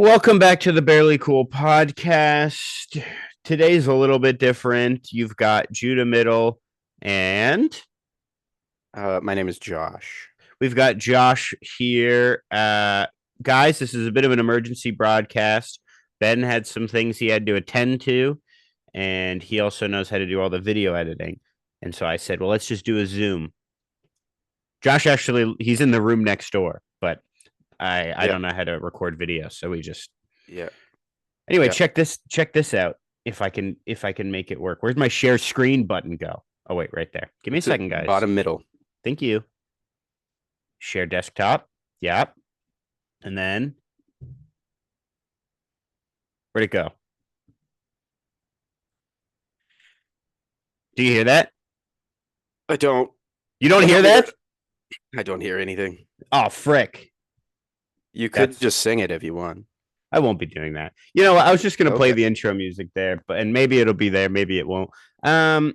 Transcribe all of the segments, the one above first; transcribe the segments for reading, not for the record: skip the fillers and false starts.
Welcome back to the Barely Cool podcast. Today's a little bit different. You've got Judah Middle and My name is Josh. we've got Josh here. Guys, this is a bit of an emergency broadcast. Ben had some things he had to attend to, and he also knows how to do all the video editing. And so I said, well, let's just do a Zoom. Josh actually, he's in the room next door, but I Yeah, don't know how to record video, so we just yeah, anyway, yeah. check this out. If I can make it work. Where's my share screen button go? Oh wait, right there. Give me a It's a second, guys. bottom middle. Thank you. Share desktop. Yep. And then where'd it go? Do you hear that? I don't. You don't I hear don't hear. that? I don't hear anything. Oh frick. You could That's just sing it if you want. I won't be doing that. You know, I was just gonna play Okay. the intro music there, but and maybe it'll be there, maybe it won't. Um,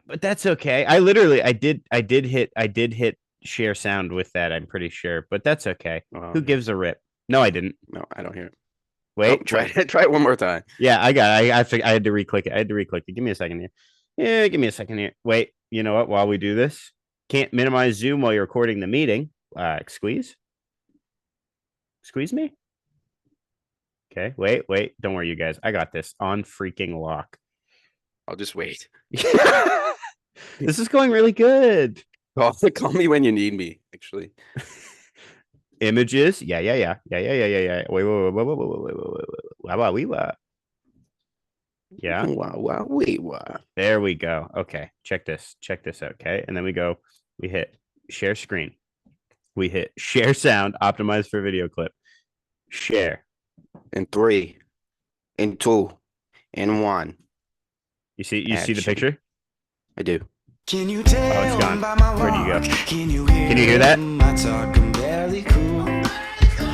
but that's okay. I did hit share sound with that, I'm pretty sure, but that's okay. Who Okay. gives a rip? No, I didn't. No, I don't hear it. Oh, Wait. try it. Try it one more time. Yeah, I got it. I had to re-click it. I had to re-click it. Give me a second here. Yeah, give me a second here. Wait, you know what? While we do this, can't minimize Zoom while you're recording the meeting. Squeeze me. Okay, wait. Don't worry, you guys. I got this on freaking lock. I'll just wait. This is going really good. Call me when you need me. Actually. Images. Yeah. Wait. Wow. Yeah. Wow. Wow. Wait. Wow. There we go. Okay. Check this. Check this out. Okay. And then we hit share screen. We hit share sound, optimize for video clip. Share. In three, in two, in one. You see the Action. picture? I do. Can you Oh, it's tell gone. by my Where'd you go? walk? Can you hear that? my talk? I'm barely cool.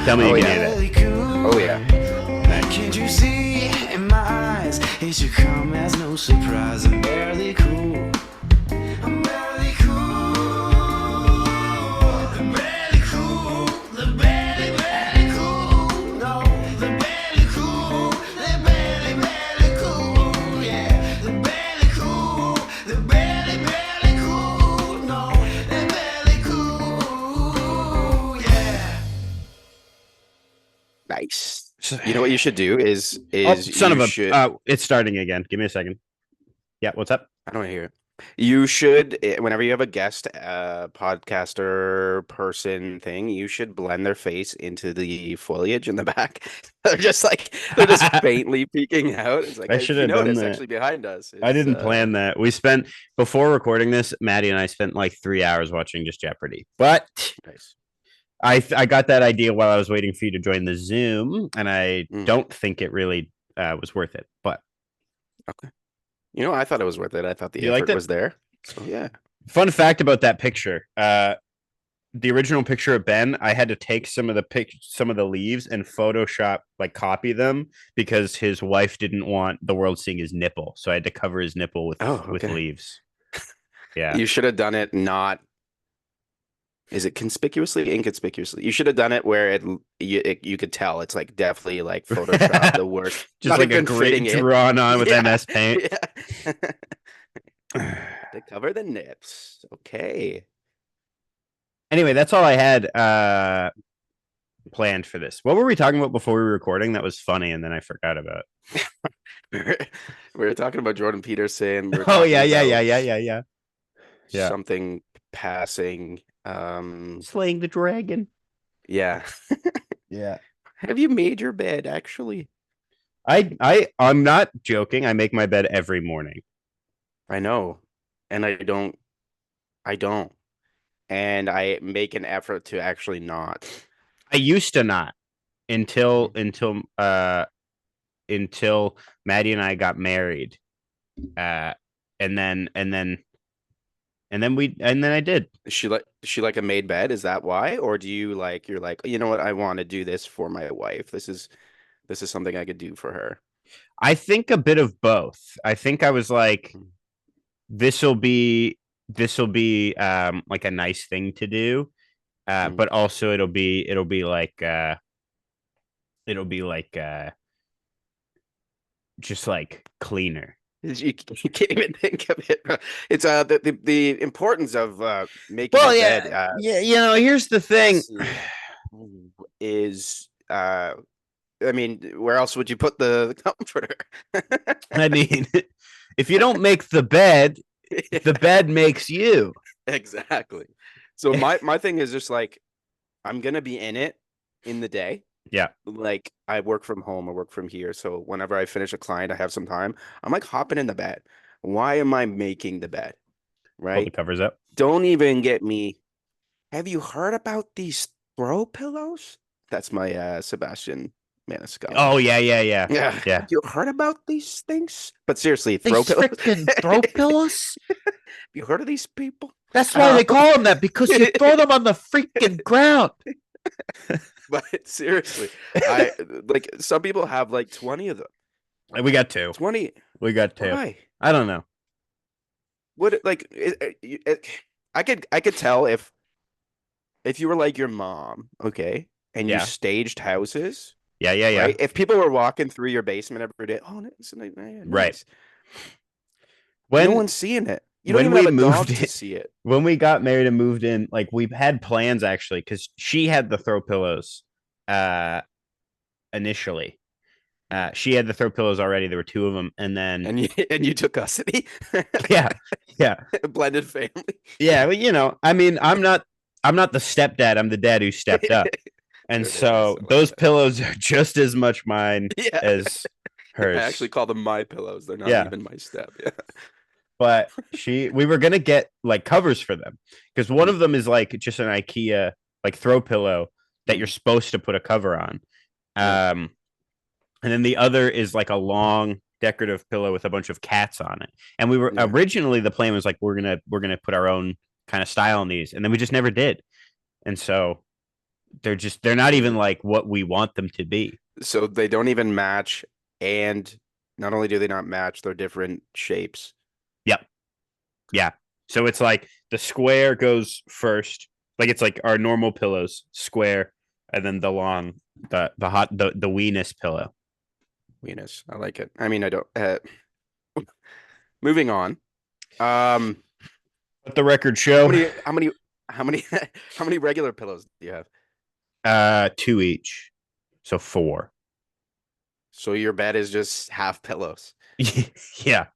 Tell me Oh, you can yeah. hear that. Barely cool. Oh yeah. Nice. Can't you see in my eyes? It should come as no surprise. I'm barely cool. I'm barely cool. I'm barely cool. The barely cool. No, the barely cool. The barely cool. Yeah, the barely cool. The barely cool. No, the barely cool. Yeah. Nice. You know what you should do is Son you of should. a it's starting again. Give me a second. Yeah, what's up? I don't hear it. You should, whenever you have a guest podcaster person thing, you should blend their face into the foliage in the back. They're just faintly peeking out. It's like I should if you have done notice, that. actually behind us I is didn't plan that. We spent before recording this, Maddie and I spent like 3 hours watching just Jeopardy. But nice. I got that idea while I was waiting for you to join the Zoom, and I Mm, don't think it really was worth it. But okay. You know, I thought it was worth it. I thought the you liked effort it. was there. So yeah. Fun fact about that picture: the original picture of Ben, I had to take some of the leaves and Photoshop like copy them because his wife didn't want the world seeing his nipple, so I had to cover his nipple Oh, with okay. leaves. Yeah, You should have done it not. Is it conspicuously, inconspicuously? You should have done it where you could tell it's like definitely like Photoshop the work, just not like a even great fitting it. drawn on with Yeah, MS Paint. yeah. To cover the nips. Okay. Anyway, that's all I had planned for this. What were we talking about before we were recording? That was funny, and then I forgot about. We were talking about Jordan Peterson. We were Oh talking yeah, about yeah. something passing. Slaying the dragon. Yeah. Yeah. Have you made your bed, actually? I'm not joking. I make my bed every morning. I know. And I don't. And I make an effort to actually not. I used to not until Mhm. until uh until Maddie and I got married. Uh and then I did. Is she like a made bed? Is that why? Or do you like you're like, you know what, I want to do this for my wife. This is something I could do for her. I think a bit of both. I think I was like, Mm, this will be like a nice thing to do. mm. But also it'll be like it'll be like just like cleaner. You can't even think of it. It's the importance of making Well, the yeah, bed yeah. Here's the thing. let's see, is I mean, where else would you put the comforter? I mean, if you don't make the bed makes you. Exactly. So my thing is just like I'm gonna be in it in the day. Yeah. Like I work from home, I work from here. So whenever I finish a client, I have some time. I'm like hopping in the bed. Why am I making the bed? Pull the Right? covers up. Don't even get me. Have you heard about these throw pillows? That's my Sebastian Maniscalco. Oh yeah. Yeah. Have Yeah. you heard about these things? But seriously, They throw pillows. freaking throw pillows. Have you heard of these people? That's why they call them that, because you throw them on the freaking ground. But seriously, I like some people have like 20 of them. We got two. 20. We got two. Why? I don't know. What like I could tell if you were like your mom, okay, and you Yeah. staged houses, Yeah. right? If people were walking through your basement every day, oh, nice. Right. No When one's seeing it. You don't when even we have a dog moved to in, see it. when we got married and moved in, like we had plans actually, because she had the throw pillows initially. She had the throw pillows already. There were two of them, and then And you took custody. yeah. Blended family. Yeah, well, I mean, I'm not the stepdad. I'm the dad who stepped up. And Sure did. so So those pillows are just as much mine Yeah. as I hers. actually call them my pillows. They're not Yeah. even my step. Yeah. But we were gonna get like covers for them, because one of them is like just an IKEA like throw pillow that you're supposed to put a cover on. Yeah. And then the other is like a long decorative pillow with a bunch of cats on it. And we were Yeah. originally, the plan was like we're gonna put our own kind of style on these, and then we just never did. And so they're not even like what we want them to be. So they don't even match, and not only do they not match, they're different shapes. Yep. Yeah. So it's like the square goes first, like it's like our normal pillows, square, and then the long, the weenus pillow. Venus. I like it. I mean, I don't. Moving on. Let the record show. How many how many regular pillows do you have? 2 each, so 4. So your bed is just half pillows. Yeah.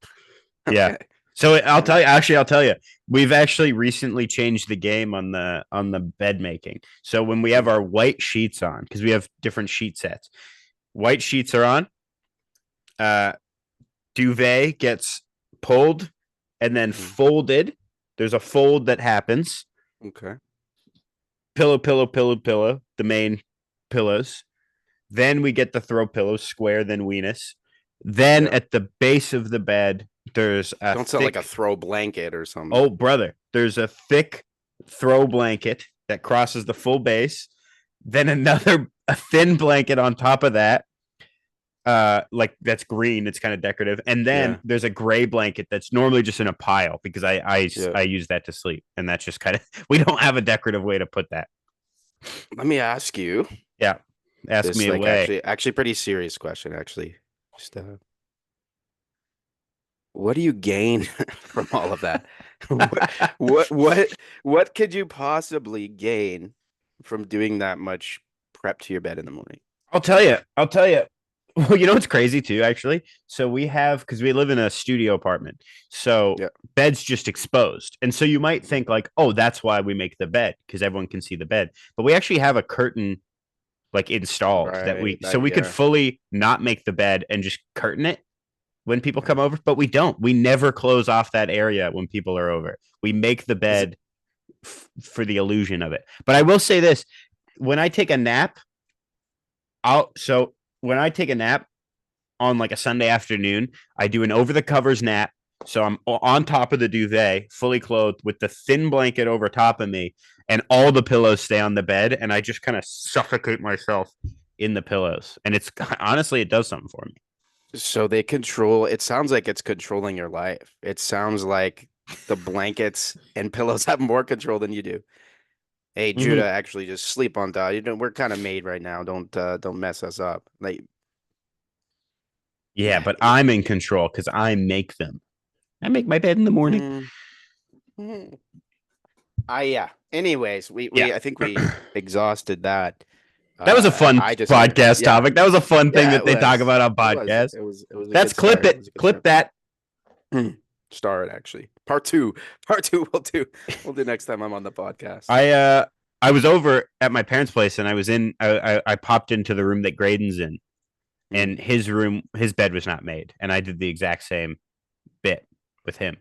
Okay. So I'll tell you, we've actually recently changed the game on the bed making. So when we have our white sheets on, because we have different sheet sets, white sheets are on. Duvet gets pulled and then folded. There's a fold that happens. Okay. Pillow, the main pillows. Then we get the throw pillows, square, then weenus. Then at the base of the bed, there's a Don't sound like a throw blanket or something. Oh, brother, there's a thick throw blanket that crosses the full base. Then a thin blanket on top of that. Like that's green. It's kind of decorative. And then there's a gray blanket that's normally just in a pile, because I use that to sleep. And that's just kind of, we don't have a decorative way to put that. Let me ask you. Yeah. Ask This, me like, away. actually pretty serious question, actually. Just what do you gain from all of that? What could you possibly gain from doing that much prep to your bed in the morning? I'll tell you. Well, you know what's crazy too, actually? So we have, because we live in a studio apartment, so bed's just exposed. And so you might think like, oh, that's why we make the bed, because everyone can see the bed. But we actually have a curtain like installed so we could fully not make the bed and just curtain it when people come over. But we don't. We never close off that area when people are over. We make the bed for the illusion of it. But I will say this: when I take a nap, when I take a nap on like a Sunday afternoon, I do an over the covers nap. So I'm on top of the duvet, fully clothed, with the thin blanket over top of me, and all the pillows stay on the bed, and I just kind of suffocate myself in the pillows. And it's honestly, it does something for me. So they control, it sounds like it's controlling your life. It sounds like the blankets and pillows have more control than you do. Hey, Judah, actually just sleep on top. You know, we're kind of made right now. Don't mess us up. Like, Yeah, but I'm in control because I make them. I make my bed in the morning. Mm. Yeah. Anyways, Yeah. I think we exhausted that. That was a fun I just wanted, podcast yeah, topic. That was a fun thing yeah, it that they talk was. about on It was. podcasts. It was a That's good clip start. It it. was a good Clip start. that. Start actually. Part two. Part two. We'll do next time I'm on the podcast. I was over at my parents' place and I was in. I popped into the room that Graydon's in, and his bed was not made, and I did the exact same bit with him.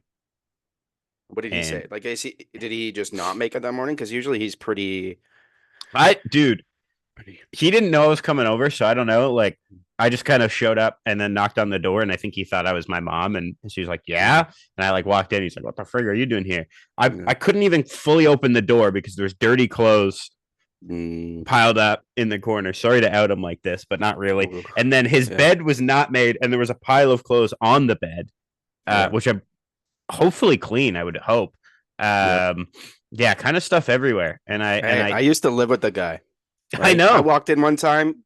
What did he say? And Like, did he just not make it that morning? Because usually he's dude, he didn't know I was coming over, so I don't know. Like, I just kind of showed up and then knocked on the door, and I think he thought I was my mom, and she was like, "Yeah," and I like walked in. He's like, "What the frig are you doing here?" I couldn't even fully open the door because there's dirty clothes piled up in the corner. Sorry to out him like this, but not really. And then his bed was not made, and there was a pile of clothes on the bed, which I'm hopefully clean. I would hope. Yeah, kind of stuff everywhere. And I used to live with the guy. Right? I know. I walked in one time,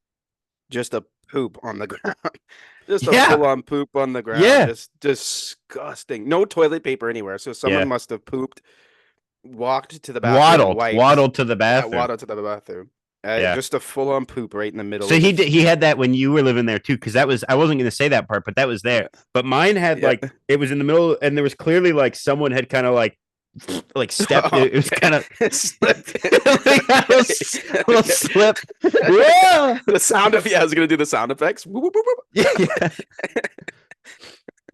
just a poop on the ground, just a full-on poop on the ground. Yeah, just disgusting. No toilet paper anywhere. So someone must have pooped, walked to the bathroom, waddled to the bathroom, waddled to the bathroom. Yeah. Just a full-on poop right in the middle. So he had that when you were living there too, because I wasn't going to say that part, but that was there. But mine had like it was in the middle, and there was clearly like someone had kind of like stepped. It was kind of slipped. Like a little slip. Yeah. The sound of I was going to do the sound effects. Yeah.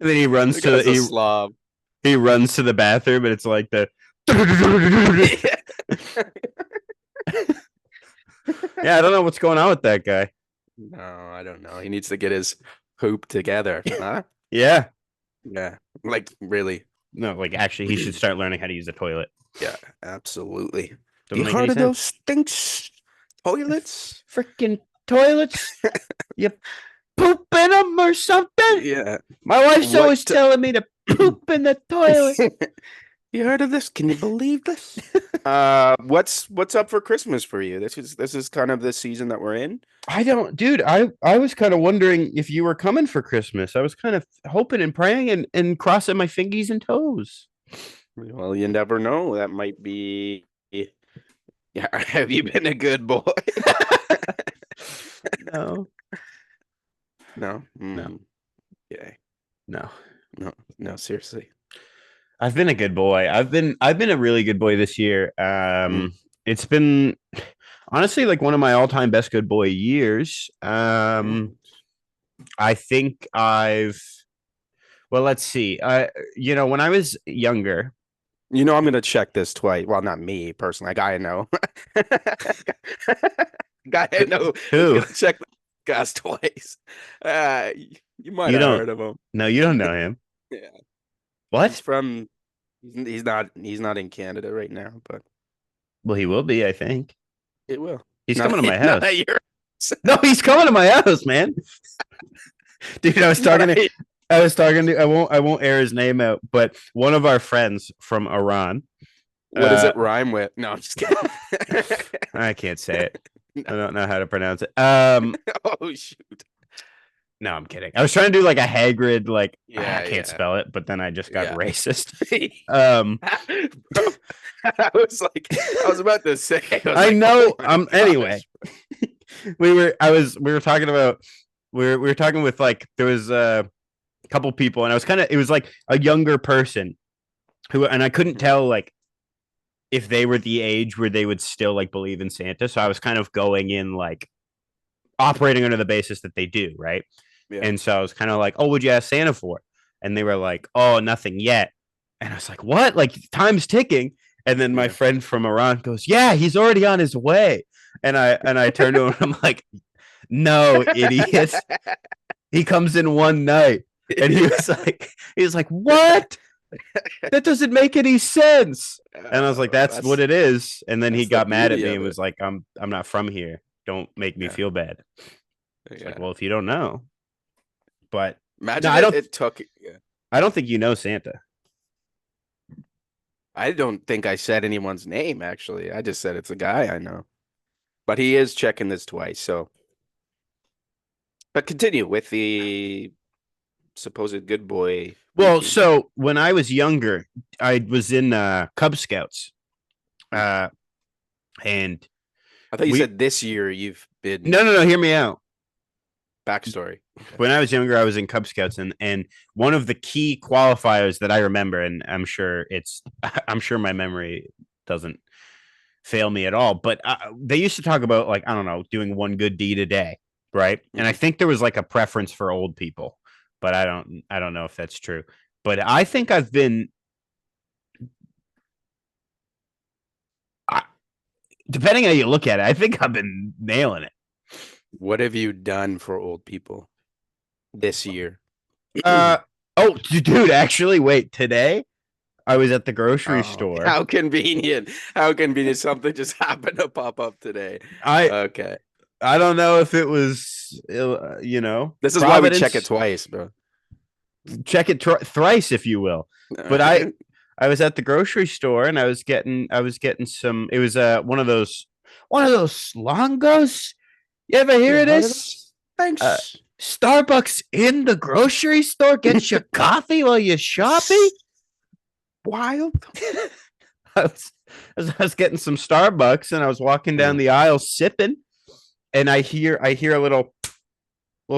And then he runs to he runs to the bathroom, and it's like the. Yeah, I don't know what's going on with that guy. No, I don't know. He needs to get his poop together. Huh? Yeah. Yeah. Like, really. No, like, actually, he should start learning how to use a toilet. Yeah, absolutely. Doesn't you heard of those stinks toilets? Freaking toilets? You poop in them or something? Yeah. My wife's always telling me to poop in the toilet. You heard of this? Can you believe this? What's up for Christmas for you? This is kind of the season that we're in. I don't, dude. I was kind of wondering if you were coming for Christmas. I was kind of hoping and praying and crossing my fingies and toes. Well, you never know. That might be. Yeah, have you been a good boy? No. No. No. Yeah. No. Seriously. I've been a good boy. I've been a really good boy this year. It's been honestly like one of my all-time best good boy years. I think let's see. When I was younger, I'm gonna check this twice. Well, not me personally. A guy I know. Guy I know. Who? Check the gas twice. You might have heard of him. No, you don't know him. Yeah. What? He's not in Canada right now, but well, he will be, I think. It will. He's coming to my house. No, he's coming to my house, man. Dude, I was talking to I won't air his name out, but one of our friends from Iran. What does it rhyme with? No, I'm just kidding. I can't say it. No. I don't know how to pronounce it. Oh shoot. No, I'm kidding. I was trying to do like a Hagrid, like I can't spell it, but then I just got racist. I was about to say. I know. Anyway, we were talking with like there was a couple people, and it was like a younger person and I couldn't tell like if they were the age where they would still like believe in Santa. So I was kind of going in like operating under the basis that they do, right? Yeah. And so I was kind of like, "Oh, what'd you ask Santa for?" And they were like, "Oh, nothing yet." And I was like, "What? Like time's ticking." And then my friend from Iran goes, "Yeah, he's already on his way." And I turned to him and I'm like, "No, idiot. He comes in one night." And he was like, "What? That doesn't make any sense." And I was like, that's what it is. And then he got mad at me and was like, I'm not from here. Don't make me feel bad. It's like, well, if you don't know. But imagine I don't it took I don't think you know Santa. I don't think I said anyone's name, actually. I just said it's a guy I know. But he is checking this twice, so. But continue with the supposed good boy Well, routine. so when I was younger, I was in Cub Scouts. And I thought you we said this year you've been no, hear me out. backstory. When I was younger, I was in Cub Scouts, and one of the key qualifiers that I remember, and I'm sure I'm sure my memory doesn't fail me at all, but they used to talk about, like, I don't know, doing one good deed a day, right? And I think there was like a preference for old people, but I don't know if that's true. But I think I've been, depending on how you look at it, I think I've been nailing it. What have you done for old people this year? Oh, dude, actually, wait, today I was at the grocery store. How convenient. How convenient. Something just happened to pop up today. Okay. I don't know if it was, This is why we check it twice, bro. Check it thrice, if you will. But I was at the grocery store and I was getting some. It was one of those longos. You ever hear of this? Thanks. Starbucks in the grocery store gets you coffee while you're shopping. Wild. I was getting some Starbucks and I was walking down the aisle sipping, and I hear a little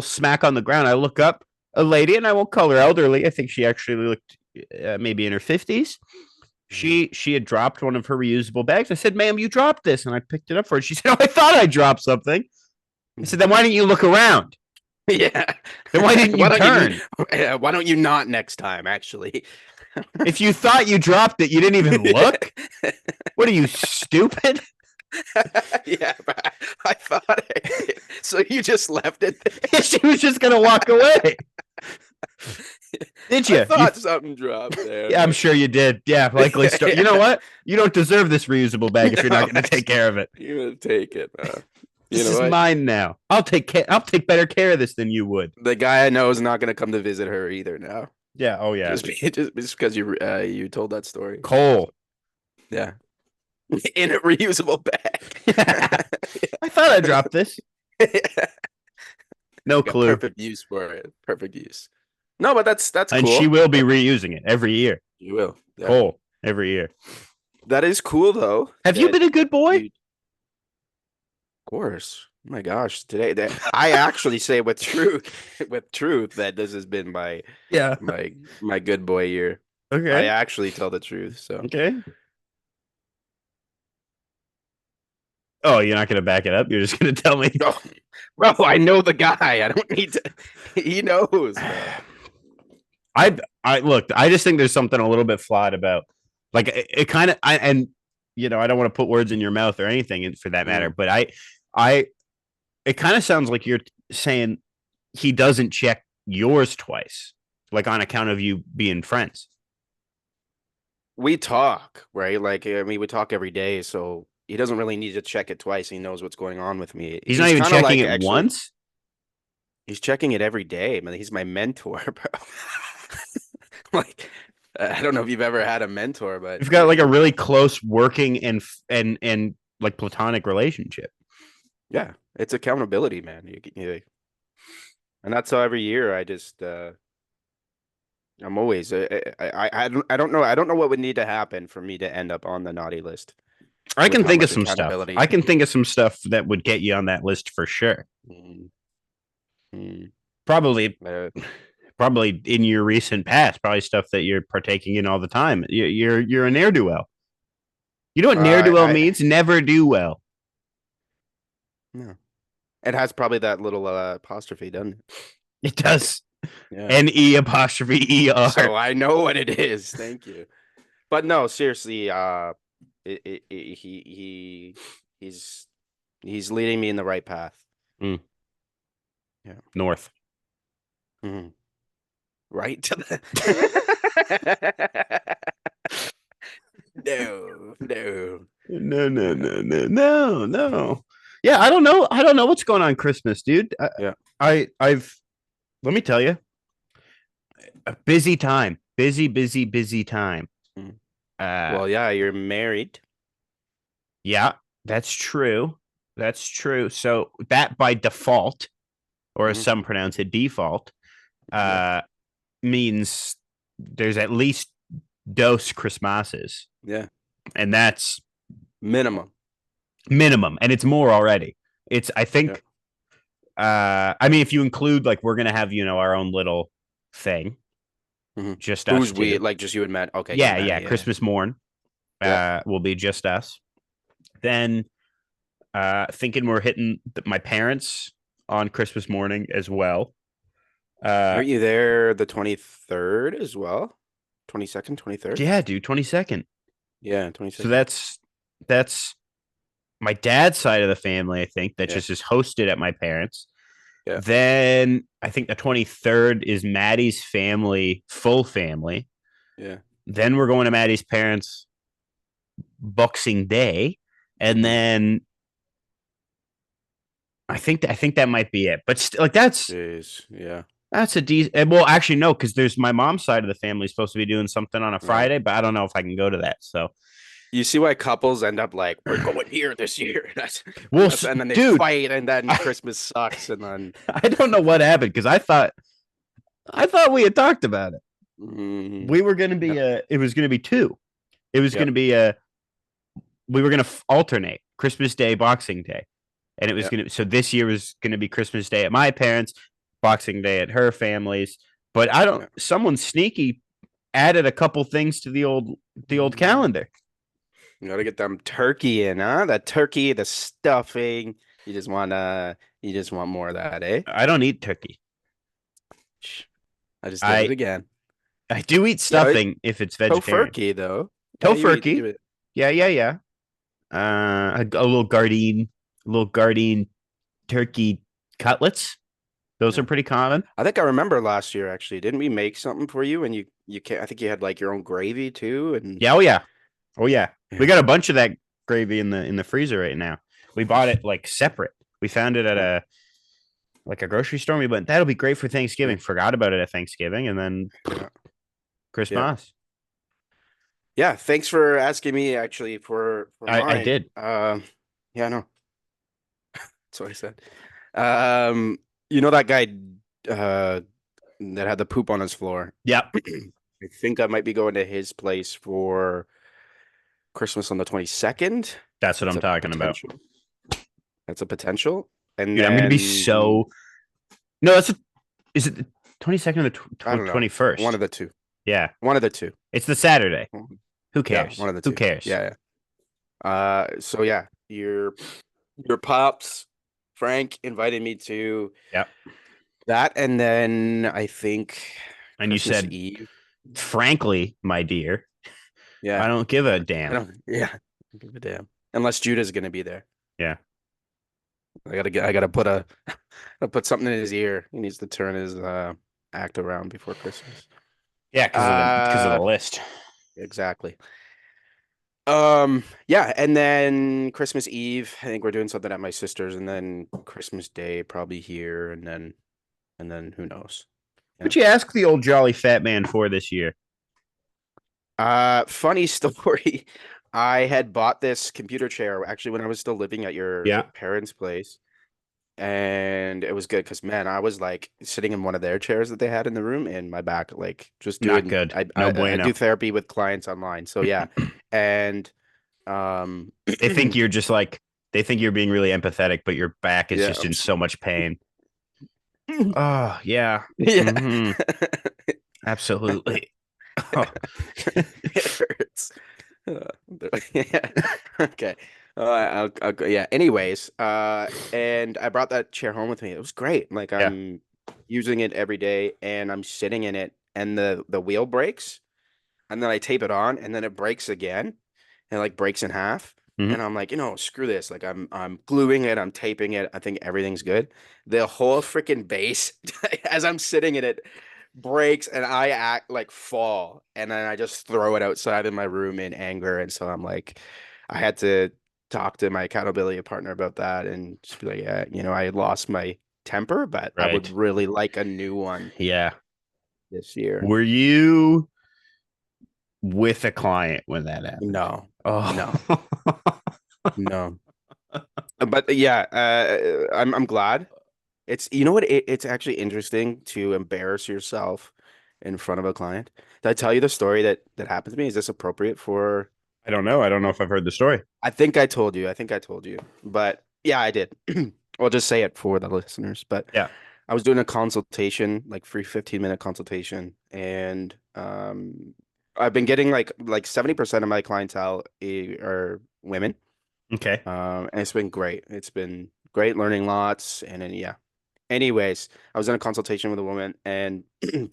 smack on the ground. I look up, a lady, and I won't call her elderly. I think she actually looked maybe in her 50s. She had dropped one of her reusable bags. I said, "Ma'am, you dropped this," and I picked it up for her. She said, "Oh, I thought I dropped something." I said, "Then why didn't you look around?" Yeah. Then why didn't you turn? Why don't you not next time, actually? If you thought you dropped it, you didn't even look? What are you, stupid? Yeah, I thought so you just left it there. She was just going to walk away. Did you? I thought something dropped there. Yeah, I'm sure you did. Yeah, likely. You know what? You don't deserve this reusable bag if you're not going to take care of it. You're going to take it. This is mine now. I'll take better care of this than you would. The guy I know is not going to come to visit her either now. Yeah. Oh, yeah. Just because you told that story. Cole. Yeah. In a reusable bag. I thought I dropped this. No clue. Perfect use for it. Perfect use. No, but that's cool. And she will be reusing it every year. You will. Yeah. Cole, every year. That is cool, though. Have you been a good boy? Of course. Oh my gosh, today I actually say with truth that this has been my good boy year. Okay. I actually tell the truth. So okay. Oh, you're not gonna back it up? You're just gonna tell me? No. Bro, I know the guy. I don't need to. He knows. I look. I just think there's something a little bit flawed about, like, it kind of. I don't want to put words in your mouth or anything for that matter, but it kind of sounds like you're saying he doesn't check yours twice, like on account of you being friends. We talk, right? Like, I mean, we talk every day, so he doesn't really need to check it twice. He knows what's going on with me. He's not even checking it once. He's checking it every day, man. He's my mentor, bro. Like, I don't know if you've ever had a mentor, but you've got like a really close working and like platonic relationship. Yeah, it's accountability, man. And that's how every year I just I'm always I don't know what would need to happen for me to end up on the naughty list. I can think of some stuff. I can think of some stuff that would get you on that list for sure. Probably in your recent past, probably stuff that you're partaking in all the time. You're a ne'er-do-well. You know what ne'er-do-well means? Never do well. No. It has probably that little apostrophe, doesn't it? It does. Yeah. N-E'-E-R. So I know what it is. Thank you. But no, seriously, he's leading me in the right path. Yeah. North. Mm-hmm. Right to the No. Yeah, I don't know what's going on Christmas, dude. I've let me tell you, a busy time. Busy time. Uh, Well, yeah, you're married. yeah, that's true. That's true. So that by default, or as Mhm. some pronounce it, default, Yeah. uh, means there's at least dos Christmases, Yeah. and that's Minimum. minimum, and it's more already. It's I Yeah. think I mean if you include like we're gonna have our own little thing, hmm just us Who's we? two. Like just you and Matt? Okay, you and Yeah, Maddie. yeah. Yeah. Christmas morn Yeah. will be just us. Then thinking we're hitting my parents on Christmas morning as well. Aren't you there the 23rd as well? 22nd, 23rd? Yeah, dude, 22nd. Yeah, So 22nd. that's my dad's side of the family, I think, that Yeah. just is hosted at my parents'. Yeah. Then I think the 23rd is Maddie's family, full family. Yeah. Then we're going to Maddie's parents Boxing Day. And Mhm. then I think that might be it. But like Jeez. Yeah. that's a decent. Well, actually, no, because there's my mom's side of the family supposed to be doing something on a Right. Friday, but I don't know if I can go to that. So, You see why couples end up like, we're going here this year. well, And then they dude, fight, and then I, Christmas sucks, and then I don't know what happened because I thought we had talked about it. mm, We were going to be yeah, it was going to be two. It was yeah, going to be we were going to alternate Christmas Day, Boxing Day. And it was yeah, going to, so this year was going to be Christmas Day at my parents, Boxing Day at her family's. But yeah. someone sneaky added a couple things to the old calendar. You gotta get them turkey in, huh? That turkey, the stuffing. You just want more of that, eh? I don't eat turkey. Shh, I just did it I, again. I do eat Yeah, stuffing if it's vegetarian. tofurkey though. Yeah, Tofurkey. Yeah, yeah, yeah. A little Gardein turkey cutlets. Those are yeah. pretty common. I think I remember last year actually. Didn't we make something for you? And you can't. I think you had like your own gravy too. And Yeah, oh yeah. Oh yeah. We yeah, got a bunch of that gravy in the freezer right now. We bought it like separate. We found it at yeah, a grocery store. We went, that'll be great for yeah, Thanksgiving. Forgot about it at Thanksgiving and then yeah, yeah. Christmas. Yeah. Thanks for asking me actually for I mine. did. Yeah, no, that's what I said. You know that guy uh that had the poop on his floor. Yep. I think I might be going to his place for Christmas on the 22nd. That's what That's I'm a talking about. potential. That's a potential. And Dude, I'm gonna be then so no, is it the 22nd or I the don't know. One 21st? of the two. Yeah. One of the two. It's the Saturday. Who Yeah, cares? one of the Who two. cares? Yeah, yeah. So yeah, your pops, Frank invited me to Yep. that, and then I think And you Christmas said, Eve. frankly, my dear, I Yeah, don't give a I damn. don't. Yeah, I don't give a damn. Unless Judah's gonna be there. Yeah. I gotta put I'll put something in his ear. He needs to turn his act around before Christmas. Yeah, because of the Uh, list. exactly. Yeah, and then Christmas Eve, I think we're doing something at my sister's, and then Christmas Day probably here, and then who knows? What'd you ask the old jolly fat man for this year? Funny story. I had bought this computer chair actually when I was still living at your Yeah. parents' place. And it was good because man, I was like sitting in one of their chairs that they had in the room, and my back like just Not doing. good. I No I bueno. do therapy with clients online, so yeah, and They think you're just like they think you're being really empathetic, but your back is yeah, just in so much pain. Oh yeah. yeah, Mhm. Absolutely. Oh. it hurts. Yeah. Okay. I'll go. Yeah. Anyways, and I brought that chair home with me. It was great. Like Yeah. I'm using it every day, and I'm sitting in it, and the wheel breaks, and then I tape it on, and then it breaks again, and it like breaks in half. Mhm. And I'm like, screw this. Like I'm gluing it, I'm taping it. I think everything's good. The whole freaking base, as I'm sitting in it, breaks, and I act like fall, and then I just throw it outside in my room in anger. And so I'm like, I had to talk to my accountability partner about that and just be like, yeah, I lost my temper, but I would Right. really like a new one Yeah. this year. Were you with a client when that happened. No, Oh, no. But yeah, I'm glad. It's you know what it's actually interesting to embarrass yourself in front of a client. Did I tell you the story that happened to me? Is this appropriate for? I don't know. I don't know if I've heard the story. I think I told you. I think I told you. But yeah, I did. I'll just say it for the listeners. But Yeah. I was doing a consultation, like free 15-minute consultation, and I've been getting like 70% of my clientele are women. Okay. And it's been great. It's been great learning lots. And then, yeah. Anyways, I was in a consultation with a woman and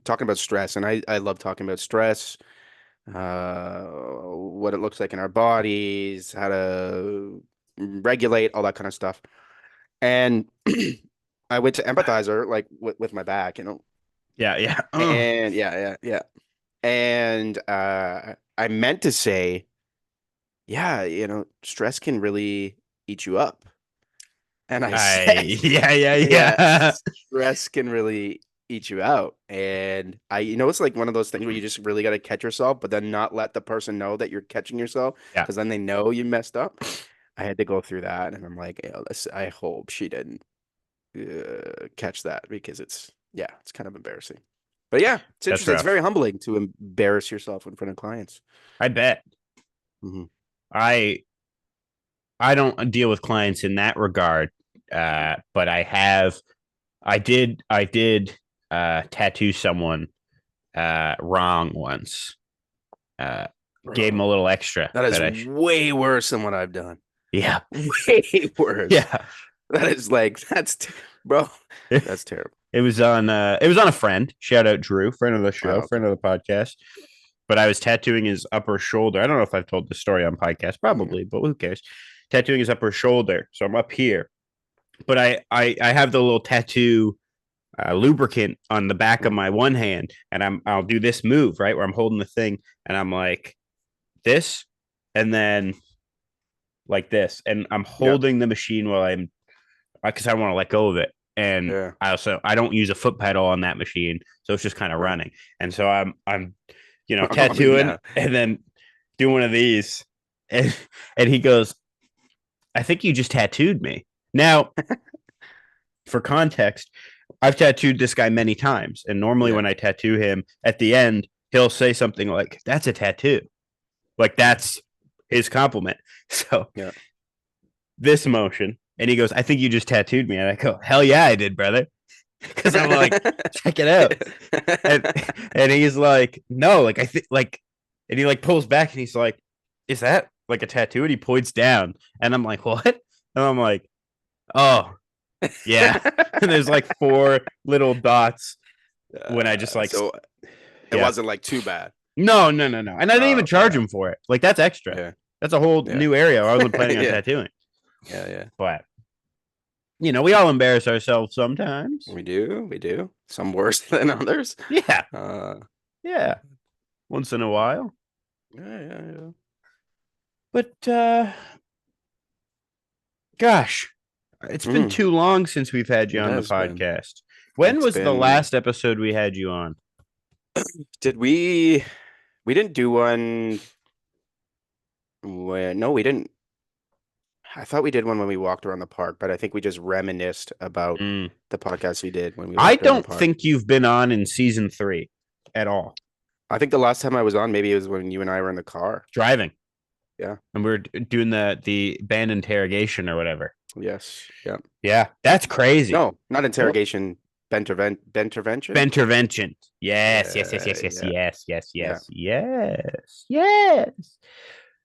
talking about stress. And I love talking about stress, what it looks like in our bodies, how to regulate, all that kind of stuff. And I went to empathize her, like with my back, Yeah. Yeah. and yeah. And I meant to say, yeah, stress can really eat you up. And I said, Yeah. Yeah. yeah, Yeah. stress can really eat you out. And it's like one of those things where you just really got to catch yourself, but then not let the person know that you're catching yourself Yeah. because then they know you messed up. I had to go through that. And I'm like, I hope she didn't catch that because it's kind of embarrassing. But yeah, it's That's interesting. It's rough. very humbling to embarrass yourself in front of clients. I bet. Hmm. I don't deal with clients in that regard. But I did tattoo someone wrong once. Gave him a little extra. That is that way worse than what I've done. Yeah. Way worse. Yeah. That is like bro. That's terrible. It was on a friend. Shout out Drew, friend of the show, Okay. friend of the podcast. But I was tattooing his upper shoulder. I don't know if I've told this story on podcast, probably, but who cares? Tattooing his upper shoulder. So I'm up here. But I have the little tattoo lubricant on the back of my one hand, and I'll do this move, right? Where I'm holding the thing and I'm like this, and then like this. And I'm holding the machine while I'm because I want to let go of it. And I don't use a foot pedal on that machine, so it's just kind of running. And so I'm tattooing and then do one of these, and he goes, "I think you just tattooed me." Now, for context, I've tattooed this guy many times, and normally when I tattoo him, at the end he'll say something like, "That's a tattoo," like that's his compliment. So this motion. And he goes, "I think you just tattooed me." And I go, "Hell yeah, I did, brother." Because I'm like, check it out. And he's like, "No, like I think like," and he like pulls back and he's like, "Is that like a tattoo?" And he points down. And I'm like, "What?" And I'm like, "Oh, yeah." And there's like 4 little dots when I just like so it wasn't like too bad. No. And I didn't even charge him for it. Like that's extra. Yeah. That's a whole new area I wasn't planning on tattooing. Yeah. But we all embarrass ourselves sometimes. We do. Some worse than others. Yeah. Yeah. Once in a while. Yeah. But gosh, it's been too long since we've had you on the podcast. When was the last episode we had you on? Did we didn't do one no, we didn't. I thought we did one when we walked around the park, but I think we just reminisced about the podcast we did when we walked I around don't the park. think you've been on in season 3 at all. I think the last time I was on, maybe it was when you and I were in the car. Driving. Yeah. And we were doing the band interrogation or whatever. Yes. Yeah. Yeah. That's crazy. No, not interrogation. Bentervention. Yes.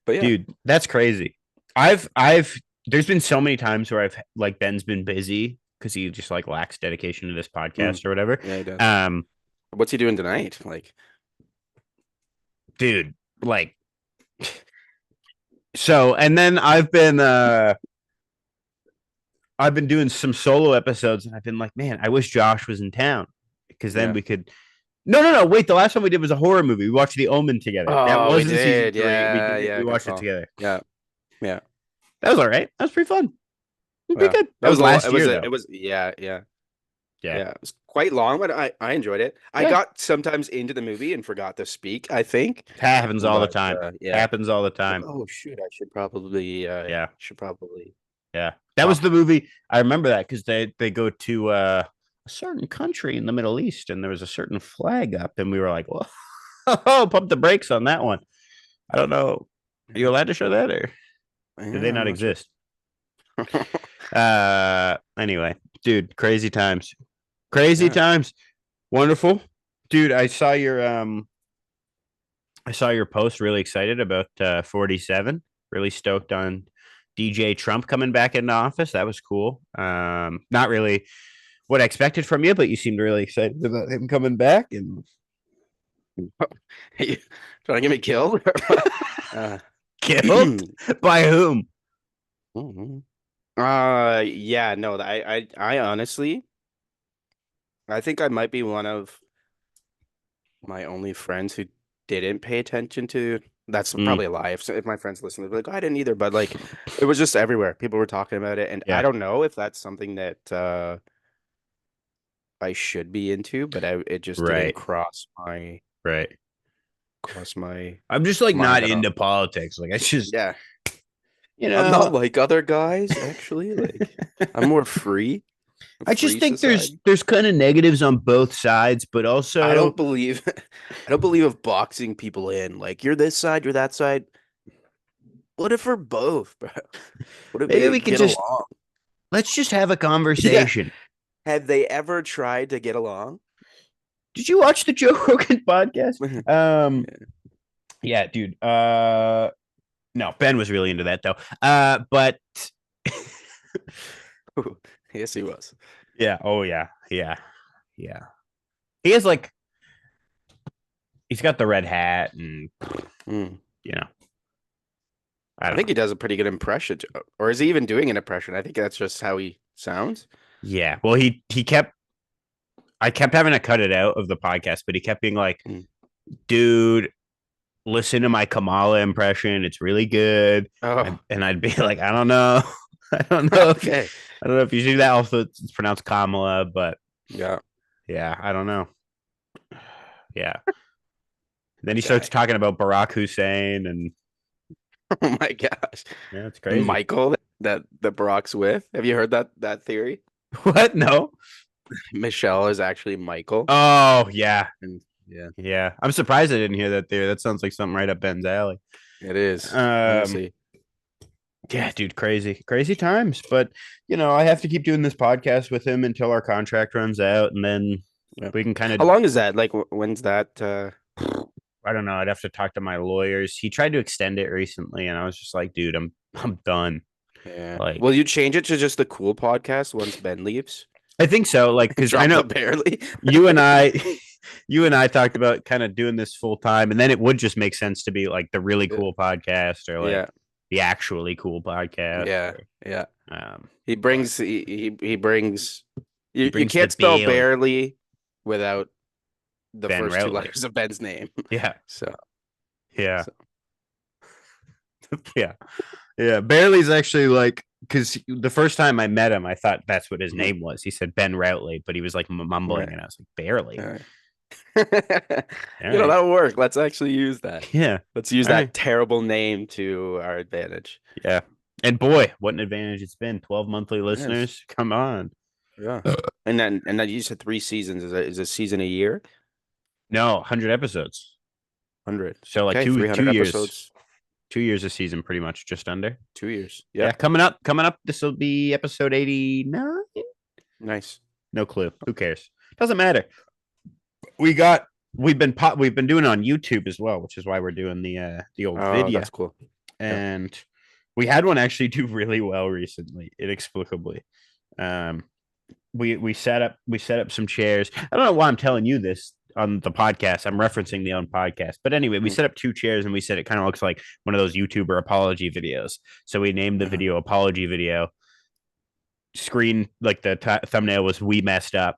But yeah. Dude, that's crazy. There's been so many times where I've like Ben's been busy because he just like lacks dedication to this podcast or whatever. Yeah, he does. What's he doing tonight? Like, dude, like, so, and then I've been doing some solo episodes, and I've been like, man, I wish Josh was in town because then we could. No. Wait, the last one we did was a horror movie. We watched The Omen together. That wasn't we did. Season 3. We watched it together. Yeah. That was all right. That was pretty fun. It was pretty good. That was last year. It was. Yeah. Yeah, it was quite long, but I enjoyed it. I Yeah. got sometimes into the movie and forgot to speak, I think. It happens all the But time. yeah. Happens all the Like, time. oh shoot, I should probably Yeah. Yeah. That was talk. the movie. I remember that because they go to a certain country in the Middle East and there was a certain flag up and we were like, whoa, pump the brakes on that one. I don't know. Are you allowed to show that or do they I'm not not sure. exist? Anyway, dude, crazy times. Crazy Yeah. times. Wonderful. Dude, I saw your post, really excited about 47. Really stoked on DJ Trump coming back into office. That was cool. Not really what I expected from you, but you seemed really excited about him coming back. And You trying to get me killed? uh, killed by whom? yeah, no, I honestly, I think I might be one of my only friends who didn't pay attention to. That's probably a lie. If my friends listen, they'll be like, oh, I didn't either. But like, it was just everywhere. People were talking about it, and I Yeah. don't know if that's something that I should be into, but it just Right. didn't cross my Right. I'm just like mind not at all. into politics. Like it's just Yeah, you know, I'm not like other guys. Actually, like I'm more free. I just Free think society. there's kind of negatives on both sides, but also I don't believe of boxing people in. Like you're this side, you're that side. What if we're both, bro? What if maybe they we could get just along? let's just have a conversation. Have they ever tried to get along? Did you watch the Joe Rogan podcast? Yeah, dude. No, Ben was really into that though. But Yes, he was. yeah, oh yeah, yeah, yeah. He has like he's got the red hat, and you know, I think he does a pretty good impression, or is he even doing an impression? I think that's just how he sounds. Yeah, well, he kept. I kept having to cut it out of the podcast, but he kept being like, "Dude, listen to my Kamala impression. It's really good." Oh, And I'd be like, "I don't know, I don't know. okay. I don't know if you do that. Also, it's pronounced Kamala, but Yeah. I don't know. Yeah." Then he starts talking about Barack Hussein, and Oh my gosh. yeah, it's crazy. Michael that Barack's with. Have you heard that theory? What? No. Michelle is actually Michael. Oh yeah, And yeah, yeah. I'm surprised I didn't hear that theory. That sounds like something right up Ben's alley. it is. Honestly. Yeah, dude, crazy times. But I have to keep doing this podcast with him until our contract runs out, and then we can kind of. How long is that? Like, when's that? I don't know. I'd have to talk to my lawyers. He tried to extend it recently, and I was just like, dude, I'm done. Yeah. Like, will you change it to just the cool podcast once Ben leaves? I think so. Like, because I Drop know the barely. you and I talked about kind of doing this full time, and then it would just make sense to be like the really cool podcast or like the actually cool podcast. Yeah, or, yeah. He brings you the can't spell Bailey. barely without the Ben first two Routley. letters of Ben's name. Yeah. So Yeah. Yeah. Barely's actually like, because the first time I met him, I thought that's what his name was. He said Ben Routley, but he was like mumbling, and I was like, barely. All right. That'll work. Let's actually use that. Yeah. Let's use that terrible name to our advantage. Yeah. And boy, what an advantage it's been. 12 monthly listeners. Come on. Yeah. And then you said 3 seasons. Is a season a year? No, 100 episodes. 100. So like 2 2 years. episodes. 2 years a season, pretty much, just under 2 years. Yeah. Coming up. This will be episode 89. Nice. No clue. Who cares? Doesn't matter. We've been doing it on YouTube as well, which is why we're doing the old video. That's cool. And we had one actually do really well recently, inexplicably. We set up some chairs. I don't know why I'm telling you this on the podcast. I'm referencing the own podcast. But anyway, we set up 2 chairs and we said it kind of looks like one of those YouTuber apology videos. So we named the video apology video. Screen, like the thumbnail was "We messed up."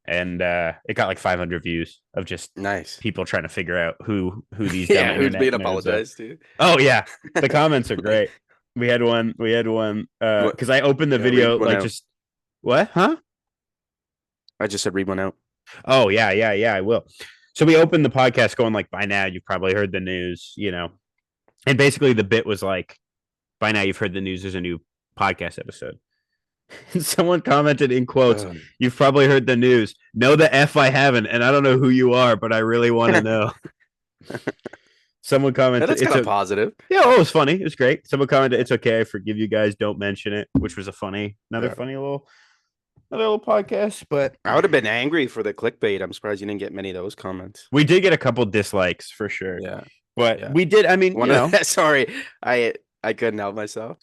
And it got like 500 views of just nice people trying to figure out who these who's being apologized to. Oh yeah, the comments are great. We had one because I opened the video like just what, huh? I just said read one out. Oh yeah, I will. So we opened the podcast going like, by now you've probably heard the news, and basically the bit was like, by now you've heard the news. There's a new podcast episode. And someone commented in quotes, "You've probably heard the news. No, the f I haven't, and I don't know who you are, but I really want to know." Someone commented, That's kind of positive. Yeah, oh, it was funny. It was great. Someone commented, "It's okay. I forgive you guys. Don't mention it," which was funny little podcast. But I would have been angry for the clickbait. I'm surprised you didn't get many of those comments. we did get a couple dislikes for sure. Yeah, but we did. I mean, sorry, I couldn't help myself.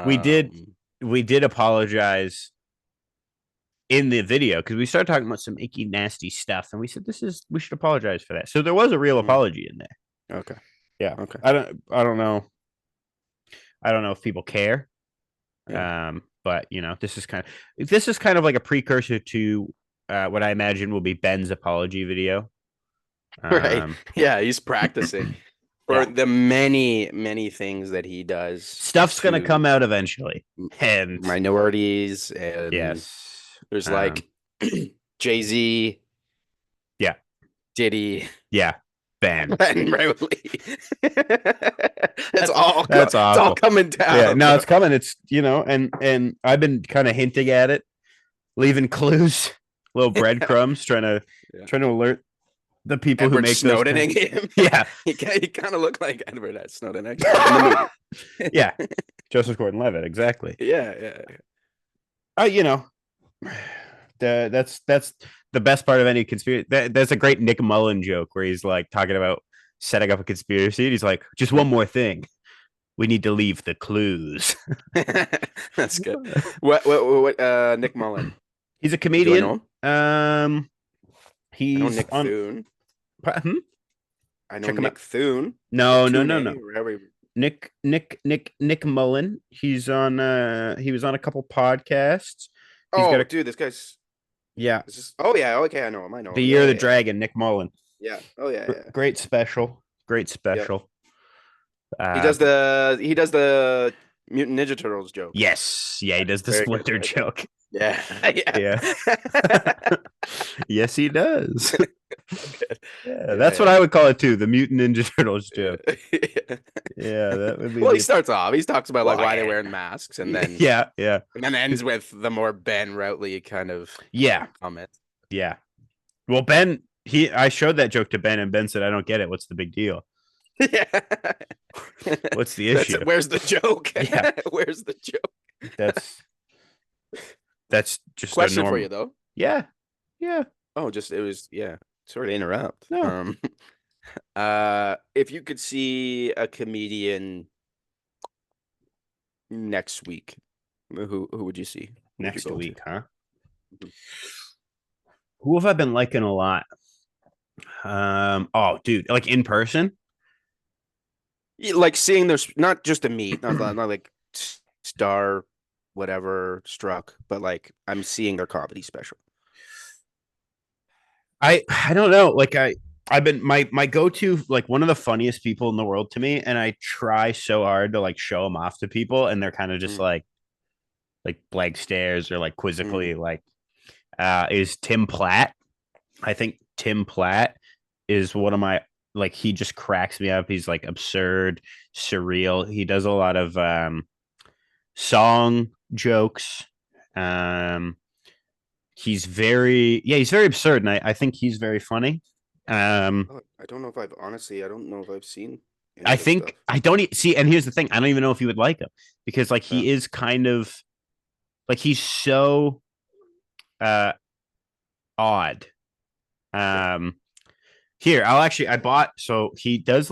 We did apologize in the video because we started talking about some icky, nasty stuff, and we said we should apologize for that. So there was a real apology in there. Okay. Yeah. Okay. I don't know. I don't know if people care. Yeah. But this is kind of like a precursor to what I imagine will be Ben's apology video. Right. Yeah, he's practicing for the many things that he does. Stuff's gonna come out eventually. And minorities and there's like Jay-Z. Yeah. Diddy. Yeah. Ben Riley. That's awful. It's all coming down. Yeah, no, it's coming. It's and I've been kind of hinting at it, leaving clues, little breadcrumbs, trying to alert the people Edward who make Snowdening those him. Yeah, he kind of looked like Edward Snowden. Yeah, Joseph Gordon-Levitt, exactly. Yeah. That's the best part of any conspiracy. That's a great Nick Mullen joke where he's like talking about setting up a conspiracy. And he's like, just one more thing. We need to leave the clues. That's good. What Nick Mullen? He's a comedian. He's Nick Thune. I know Nick Thune. No. Nick Mullen. He was on a couple podcasts. Dude, this guy's yeah. Okay, I know him. The Year of the Dragon, Nick Mullen. Yeah. Oh yeah. Great special. Yep. He does the Mutant Ninja Turtles joke. Yes. Yeah, he does the Splinter joke. Yeah. Yes, he does. That's what I would call it too. The Mutant Ninja Turtles joke. Yeah, that would be. Well, he starts off. He talks about why they're wearing masks, and then yeah, and then ends with the more Ben Routley kind of comment. Yeah. Well, Ben, I showed that joke to Ben, and Ben said, "I don't get it. What's the big deal?" Yeah. What's the issue? Where's the joke? Yeah. Where's the joke? That's just question for you though. Yeah. Oh, sorry to interrupt. No. If you could see a comedian next week, who would you see? Next week, huh? Who have I been liking a lot? Oh, dude, like in person? Like seeing their, not just a meet, not like star whatever struck, but like I'm seeing their comedy special. I don't know. Like I've been my go-to, like one of the funniest people in the world to me, and I try so hard to like show them off to people, and they're kind of just like blank stares or like quizzically is Tim Platt. I think Tim Platt is one of my, like, he just cracks me up. He's like absurd, surreal. He does a lot of song jokes. He's very absurd, and I think he's very funny. I don't know if I've seen. I think I don't see. And here's the thing: I don't even know if you would like him because, like, he is kind of like, he's so odd. Here, he does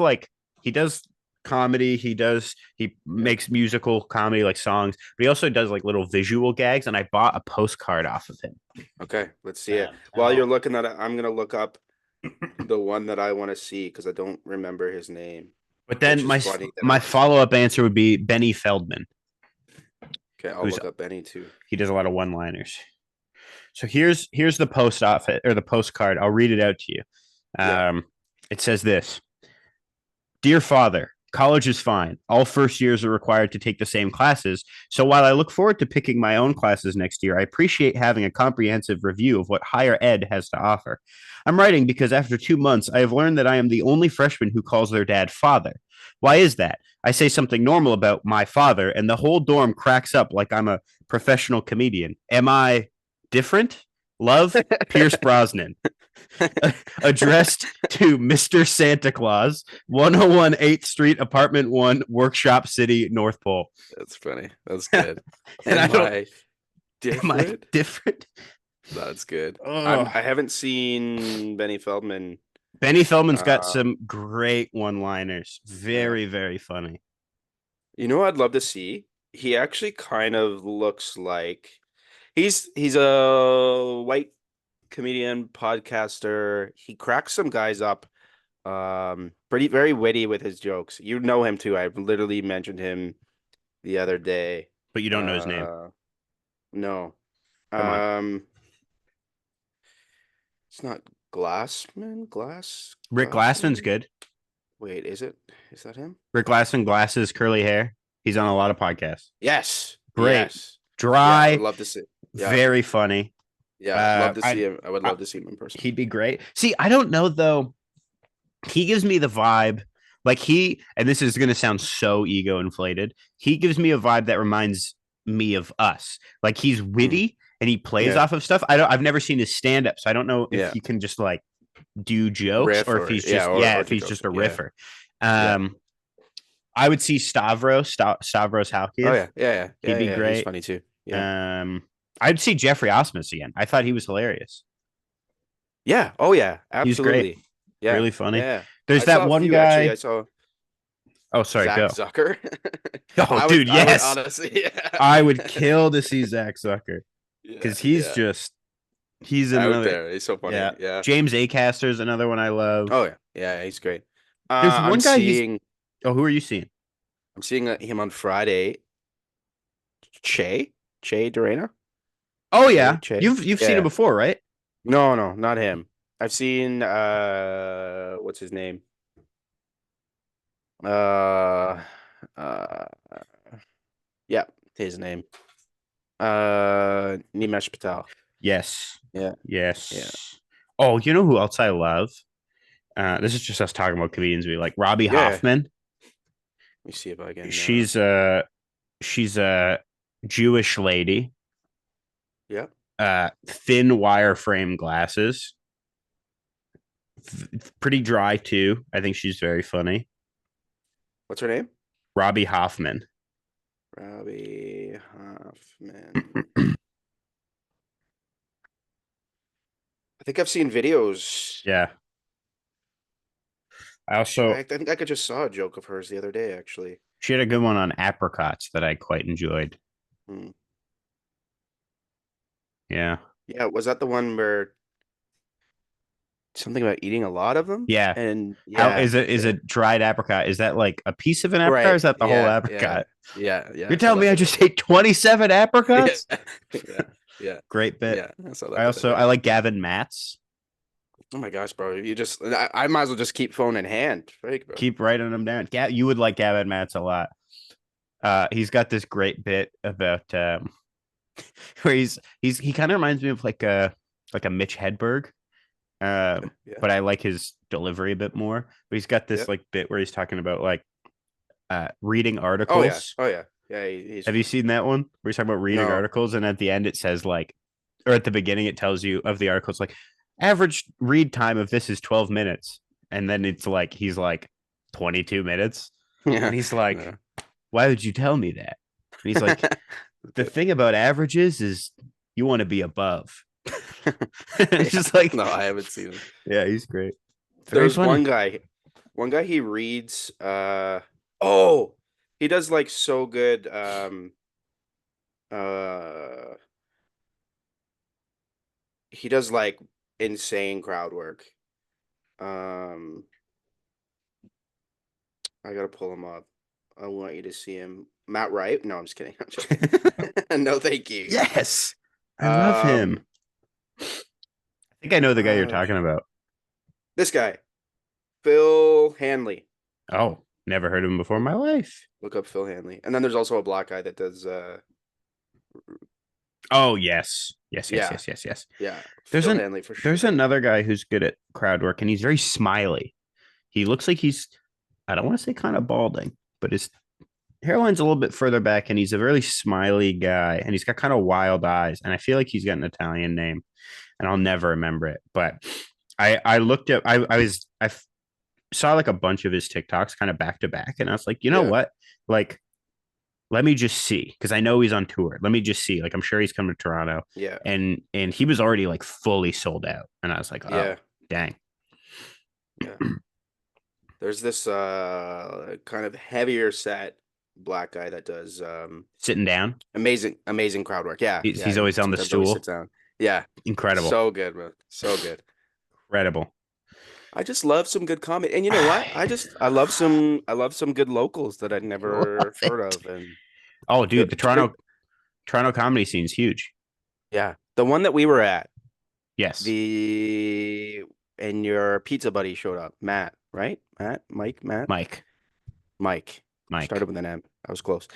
comedy. He makes musical comedy, like songs, but he also does like little visual gags. And I bought a postcard off of him. Okay, let's see it. While you're looking at it, I'm gonna look up the one that I want to see because I don't remember his name. But then my follow-up answer would be Benny Feldman. Okay, I'll look up Benny too. He does a lot of one-liners. So here's the postcard. I'll read it out to you. It says this: "Dear Father, College is fine. All first years are required to take the same classes. So while I look forward to picking my own classes next year, I appreciate having a comprehensive review of what higher ed has to offer. I'm writing because after 2 months, I have learned that I am the only freshman who calls their dad father. Why is that? I say something normal about my father, and the whole dorm cracks up like I'm a professional comedian. Am I different? Love, Pierce Brosnan. Addressed to Mr. Santa Claus, 101 8th Street, Apartment 1, Workshop City, North Pole. That's funny. That's good. And Am I don't. I Am I different? different? That's good. Oh. I haven't seen Benny Feldman. Benny Feldman's got Uh, some great one-liners. yeah. Very, very funny. You know what I'd love to see? He actually kind of looks like he's a white comedian, podcaster. He cracks some guys up. Pretty very witty with his jokes. You know him too. I literally mentioned him the other day. But you don't know his name. No. Come on. It's not Glassman. Rick Glassman's good. Wait, is it? Is that him? Rick Glassman, glasses, curly hair. He's on a lot of podcasts. Yes. Great. Yes. Yeah, I Dry, would love to see. Yeah. very funny. Yeah, I'd love to see him. I would love to see him in person. He'd be great. See, I don't know though. He gives me the vibe like and this is going to sound so ego inflated. He gives me a vibe that reminds me of us. Like he's witty and he plays Yeah. off of stuff. I've never seen his stand up, so I don't know if Yeah. he can just like do jokes Riff or if he's just if he's just a riffer. I would see Stavros Halkias. Oh yeah. He'd be great. He's funny too. Yeah. I'd see Jeffrey Osmus again. I thought he was hilarious. Yeah. Oh yeah. He's great. Absolutely. Yeah. Really funny. Yeah. There's I that saw a one few, guy. actually. I saw Oh, sorry. Zach Go. Zucker. Oh, dude, yes. I would honestly, yeah. I would kill to see Zach Zucker because he's out another. there. He's so funny. Yeah. James Acaster's another one I love. Oh yeah. Yeah. He's great. There's one I'm guy. seeing. Who are you seeing? I'm seeing him on Friday. Che Durena. Oh yeah, Che. you've seen him before, right? No, not him. I've seen what's his name? Yeah, his name. Nimesh Patel. Yes. Yeah. Yes. Yeah. Oh, you know who else I love? This is just us talking about comedians. We like Robbie Hoffman. Let me see if I can. She's a Jewish lady. Yep. Thin wireframe glasses. Pretty dry too. I think she's very funny. What's her name? Robbie Hoffman. Robbie Hoffman. I think I've seen videos. Yeah. I think I just saw a joke of hers the other day, actually. She had a good one on apricots that I quite enjoyed. Yeah. Yeah, was that the one where something about eating a lot of them? Yeah. And how is a dried apricot? Is that like a piece of an apricot or is that the whole apricot? Yeah. You're telling me I just ate 27 apricots? Yeah. Great bit. Yeah. I like Gavin Matz. Oh my gosh, bro. I might as well just keep phone in hand. Fake, bro. Keep writing them down. You would like Gavin Matz a lot. He's got this great bit about where he kind of reminds me of like a Mitch Hedberg. But I like his delivery a bit more. But he's got this like bit where he's talking about like reading articles. Oh yeah. Have you seen that one where he's talking about reading articles and at the end it says like, or at the beginning it tells you of the articles like average read time of this is 12 minutes, and then it's like he's like 22 minutes, and he's like, why would you tell me that? And he's like, the thing about averages is you want to be above. It's just like, no, I haven't seen him. Yeah, he's great. There's one guy he reads he does like so good he does like insane crowd work. I gotta pull him up. I want you to see him. Matt Wright? No, I'm just kidding. No, thank you. Yes, I love him. I think I know the guy you're talking about. This guy, Phil Hanley. Oh, Never heard of him before in my life. Look up Phil Hanley. And then there's also a black guy that does Oh yes, yes, yes, yeah, yes, yes, yes. yeah. There's Phil an Hanley for there's sure. another guy who's good at crowd work, and he's very smiley. He looks like he's, I don't want to say kind of balding, but his hairline's a little bit further back, and he's a really smiley guy, and he's got kind of wild eyes, and I feel like he's got an Italian name, and I'll never remember it. But I looked at I saw like a bunch of his TikToks kind of back to back, and I was like, you know Yeah. what, like let me just see because I know he's on tour. Let me just see. Like I'm sure he's coming to Toronto, Yeah. and he was already like fully sold out, and I was like, oh Yeah. dang, Yeah. There's this kind of heavier set black guy that does sitting down. amazing crowd work. Yeah. Yeah. He's He always on the sometimes always stool. sits down. Yeah. Incredible, So good, bro. So good. incredible. I just love some good comedy. And you know what? I love some good locals that I'd never Love heard it. of. And Oh, dude, the good, Toronto comedy scene's huge. yeah. The one that we were at, Yes, the and your pizza buddy showed up. Matt, right? Matt, Mike. Mike. Mike. Started with an M. I was close.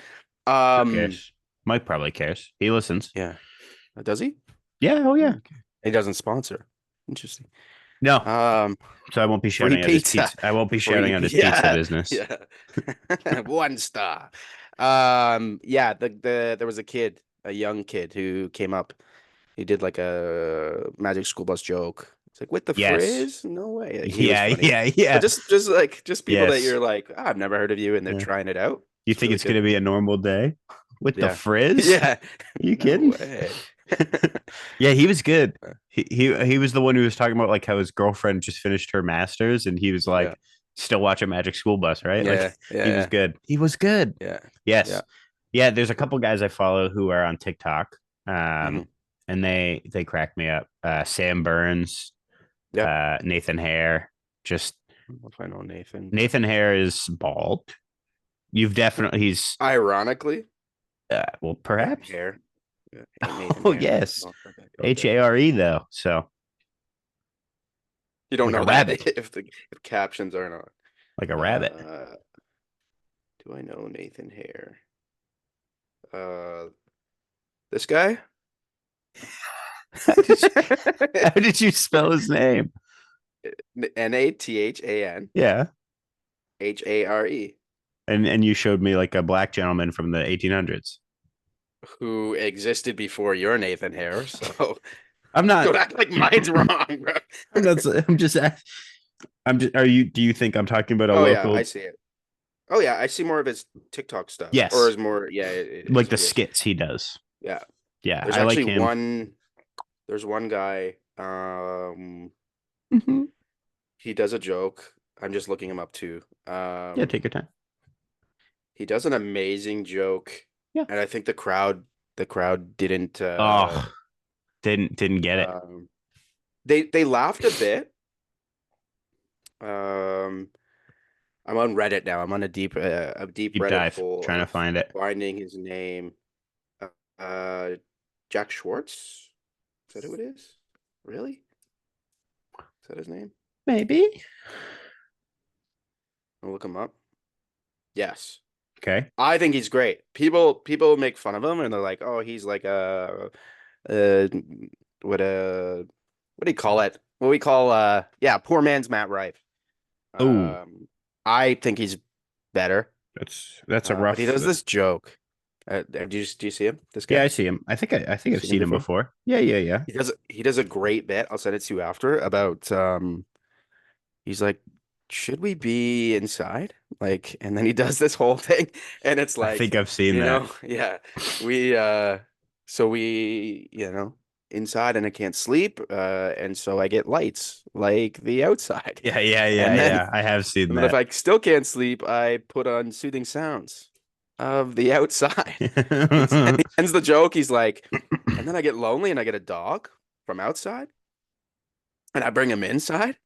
Who Um, cares? Mike probably cares. He listens. yeah. Does he? Yeah. Oh yeah. Okay. He doesn't sponsor. Interesting. No. Um, So I won't be free shouting out his pizza. pizza. I won't be Free shouting out his pizza yeah. business. Yeah. 1 star. Yeah, there was a young kid who came up. He did like a Magic School Bus joke. It's like with the Yes. frizz? No way. Like, he was Yeah. funny. Yeah. But Yeah. just people that Yes. you're like, "Ah, I've never heard of you, and they're Yeah. trying it out. You It's think really it's good. gonna be a normal day with the Yeah. frizz? Yeah. Are you No kidding? way. Yeah, he was good. He was the one who was talking about like how his girlfriend just finished her masters, and he was Yeah. like still watching Magic School Bus, right? Like Yeah. he was Yeah. good. He was good. Yeah. Yes. Yeah. Yeah, there's a couple guys I follow who are on TikTok. Mhm. And they crack me up. Sam Burns, Yeah. Nathan Hare. Just I don't know if I know Nathan. Nathan Hare is bald. You've definitely he's Ironically, well perhaps. hair. Yeah. Nathan Oh Hare. yes. Okay. HARE though. So You don't like a know that rabbit. if captions aren't on. Like a rabbit. Do I know Nathan Hare? This guy? How did you spell his name? Nathanhare. Yeah. And you showed me like a black gentleman from the 1800s. Who existed before your Nathan Hare, so I'm not. don't act like mine's wrong, bro. I'm not. I'm just. I'm just. Are you? Do you think I'm talking about a Oh yeah, local? I see it. Oh yeah, I see more of his TikTok stuff. Yes. Or is more, yeah, Like the skits he does. Yeah. Yeah, There's I like actually him. there's one guy, Mhm. he does a joke. I'm just looking him up too. Yeah, take your time. He does an amazing joke. Yeah. And I think the crowd didn't Oh, didn't get it. They laughed a bit. I'm on Reddit now. I'm on a deep Deep Reddit dive, hole trying to of find it. finding his name. Jack Schwartz? Is that who it is? Really? Is that his name? Maybe. I'll look him up. Yes. Okay. I think he's great. People make fun of him and they're like, "Oh, he's like what do you call it? What we call poor man's Matt Rife." Ooh. I think he's better. That's a rough. But he does this joke. Do you see him? This guy? Yeah, I see him. I think I've seen him before. Yeah. He does a great bit. I'll send it to you after about he's like, should we be inside? Like, and then he does this whole thing, and it's like, I think I've seen you that. know, yeah, we inside and I can't sleep, and so I get lights like the outside. Yeah. And then- I have seen And then if that. I still can't sleep, I put on soothing sounds of the outside. And he ends the joke. He's like, and then I get lonely and I get a dog from outside and I bring him inside.